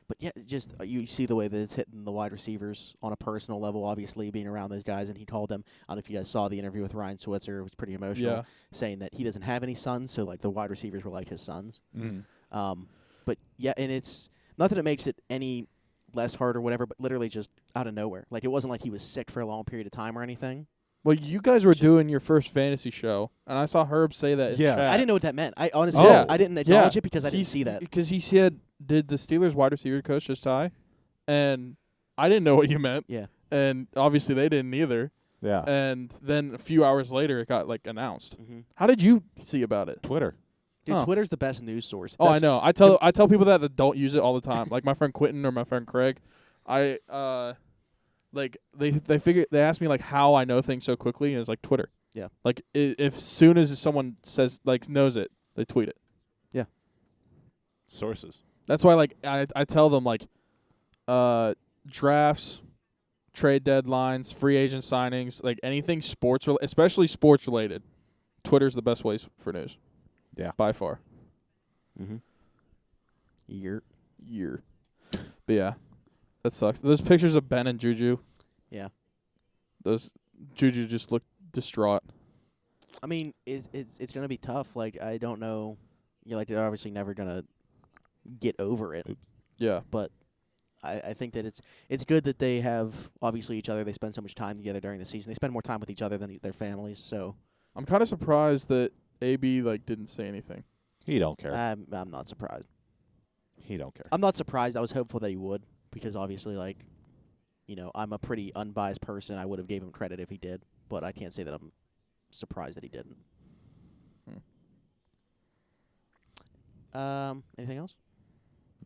Speaker 4: But yeah, just you see the way that it's hitting the wide receivers on a personal level. Obviously, being around those guys, and he told them. I don't know if you guys saw the interview with Ryan Switzer; it was pretty emotional,
Speaker 2: Yeah.
Speaker 4: saying that he doesn't have any sons, so the wide receivers were like his sons.
Speaker 3: Mm.
Speaker 4: But yeah, and it's nothing that makes it any less hard or whatever, but literally just out of nowhere. It wasn't like he was sick for a long period of time or anything.
Speaker 2: Well, you guys were
Speaker 4: It's just-
Speaker 2: doing your first fantasy show, and I saw Herb say that in
Speaker 3: Yeah.
Speaker 2: chat.
Speaker 4: I didn't know what that meant. I honestly,
Speaker 2: Oh.
Speaker 4: I didn't acknowledge it because I didn't see that.
Speaker 2: Because he said, did the Steelers wide receiver coach just tie? And I didn't know what you meant.
Speaker 4: Yeah.
Speaker 2: And obviously they didn't either.
Speaker 3: Yeah.
Speaker 2: And then a few hours later, it got announced.
Speaker 4: Mm-hmm.
Speaker 2: How did you see about it?
Speaker 3: Twitter.
Speaker 4: Dude,
Speaker 2: Huh.
Speaker 4: Twitter's the best news source.
Speaker 2: Oh, I
Speaker 4: That's-
Speaker 2: know. I tell people that don't use it all the time. Like my friend Quentin or my friend Craig. They ask me how I know things so quickly, and it's Twitter.
Speaker 4: Yeah.
Speaker 2: If soon as someone says knows it, they tweet it.
Speaker 3: Sources.
Speaker 2: That's why I tell them drafts, trade deadlines, free agent signings, anything sports especially sports related. Twitter's the best place for news.
Speaker 3: Yeah.
Speaker 2: By far.
Speaker 4: Mm-hmm. Year.
Speaker 2: But yeah. That sucks. Those pictures of Ben and Juju.
Speaker 4: Yeah.
Speaker 2: Those Juju just looked distraught.
Speaker 4: I mean, it's gonna be tough. I don't know. They're obviously never gonna get over it.
Speaker 2: Yeah.
Speaker 4: But I think that it's good that they have obviously each other. They spend so much time together during the season. They spend more time with each other than their families. So
Speaker 2: I'm kind of surprised that AB didn't say anything.
Speaker 3: He don't care.
Speaker 4: I'm not surprised.
Speaker 3: He don't care.
Speaker 4: I'm not surprised. I was hopeful that he would because obviously I'm a pretty unbiased person. I would have gave him credit if he did, but I can't say that I'm surprised that he didn't. Anything else?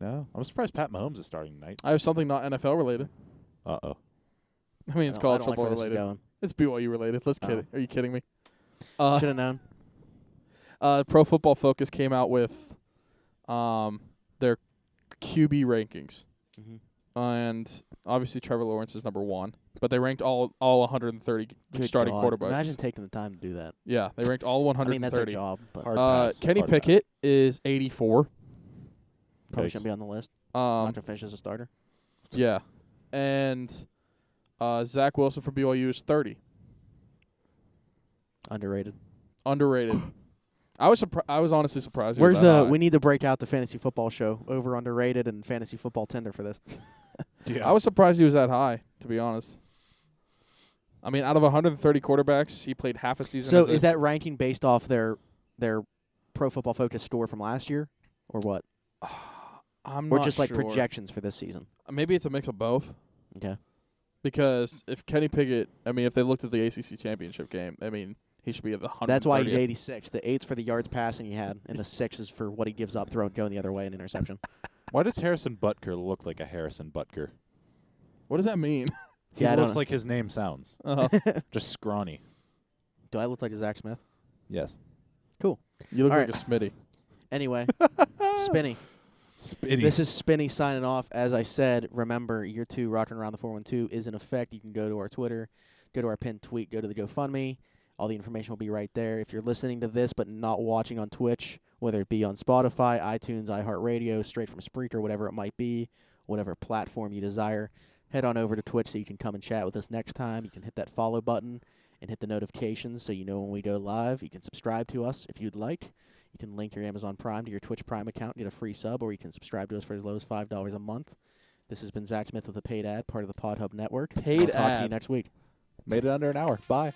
Speaker 3: No. I'm surprised Pat Mahomes is starting tonight.
Speaker 2: I have something not NFL related.
Speaker 3: Uh-oh.
Speaker 2: I mean, it's
Speaker 4: I
Speaker 2: college
Speaker 4: don't like
Speaker 2: football
Speaker 4: where this is
Speaker 2: related.
Speaker 4: going.
Speaker 2: It's BYU related. Let's
Speaker 4: Oh.
Speaker 2: kid. Are you kidding me?
Speaker 4: Should have known.
Speaker 2: Pro Football Focus came out with their QB rankings,
Speaker 4: Mm-hmm.
Speaker 2: and obviously Trevor Lawrence is number 1. But they ranked all 130 starting quarterbacks.
Speaker 4: Imagine taking the time to do that.
Speaker 2: Yeah, they ranked all 130.
Speaker 4: I mean, that's their job, but
Speaker 3: Hard pass.
Speaker 2: Kenny
Speaker 3: Hard pass.
Speaker 2: Pickett is 84.
Speaker 4: probably
Speaker 3: Yikes.
Speaker 4: shouldn't be on the list. Not
Speaker 2: Um,
Speaker 4: to finish as a starter.
Speaker 2: yeah, and Zach Wilson for BYU is 30.
Speaker 4: Underrated.
Speaker 2: Underrated. I was honestly surprised. he was
Speaker 4: Where's
Speaker 2: that
Speaker 4: the?
Speaker 2: high.
Speaker 4: We need to break out the fantasy football show over underrated and fantasy football Tinder for this.
Speaker 3: Yeah.
Speaker 2: I was surprised he was that high, to be honest. I mean, out of 130 quarterbacks, he played half a season.
Speaker 4: So
Speaker 2: as
Speaker 4: is that ranking based off their Pro Football Focus score from last year, or what?
Speaker 2: I'm
Speaker 4: Or
Speaker 2: not
Speaker 4: just
Speaker 2: sure.
Speaker 4: projections for this season?
Speaker 2: Maybe it's a mix of both.
Speaker 4: Okay.
Speaker 2: Because if Kenny Pickett, if they looked at the ACC championship game, he should be at the 130th.
Speaker 4: That's why he's 86. The 8's for the yards passing he had, and the 6 is for what he gives up, going the other way, an interception.
Speaker 3: Why does Harrison Butker look like a Harrison Butker?
Speaker 2: What does that mean?
Speaker 3: He
Speaker 4: Yeah, I don't
Speaker 3: looks
Speaker 4: know.
Speaker 3: like his name sounds.
Speaker 2: Uh,
Speaker 3: Just scrawny.
Speaker 4: Do I look like a Zach Smith?
Speaker 3: Yes.
Speaker 2: you look
Speaker 4: All
Speaker 2: like
Speaker 4: right.
Speaker 2: a Smitty.
Speaker 4: Anyway, Spinny.
Speaker 3: Spitty.
Speaker 4: This is Spinny signing off. As I said, remember, year 2 Rockin' Around the 412 is in effect. You can go to our Twitter, go to our pinned tweet, go to the GoFundMe. All the information will be right there. If you're listening to this but not watching on Twitch, whether it be on Spotify, iTunes, iHeartRadio, straight from Spreaker, whatever it might be, whatever platform you desire, head on over to Twitch so you can come and chat with us next time. You can hit that follow button and hit the notifications so you know when we go live. You can subscribe to us if you'd like. You can link your Amazon Prime to your Twitch Prime account and get a free sub, or you can subscribe to us for as low as $5 a month. This has been Zach Smith with a paid ad, part of the Pod Hub Network.
Speaker 2: Paid
Speaker 4: I'll talk to you
Speaker 2: ad.
Speaker 4: next week.
Speaker 3: Made it under an hour. Bye.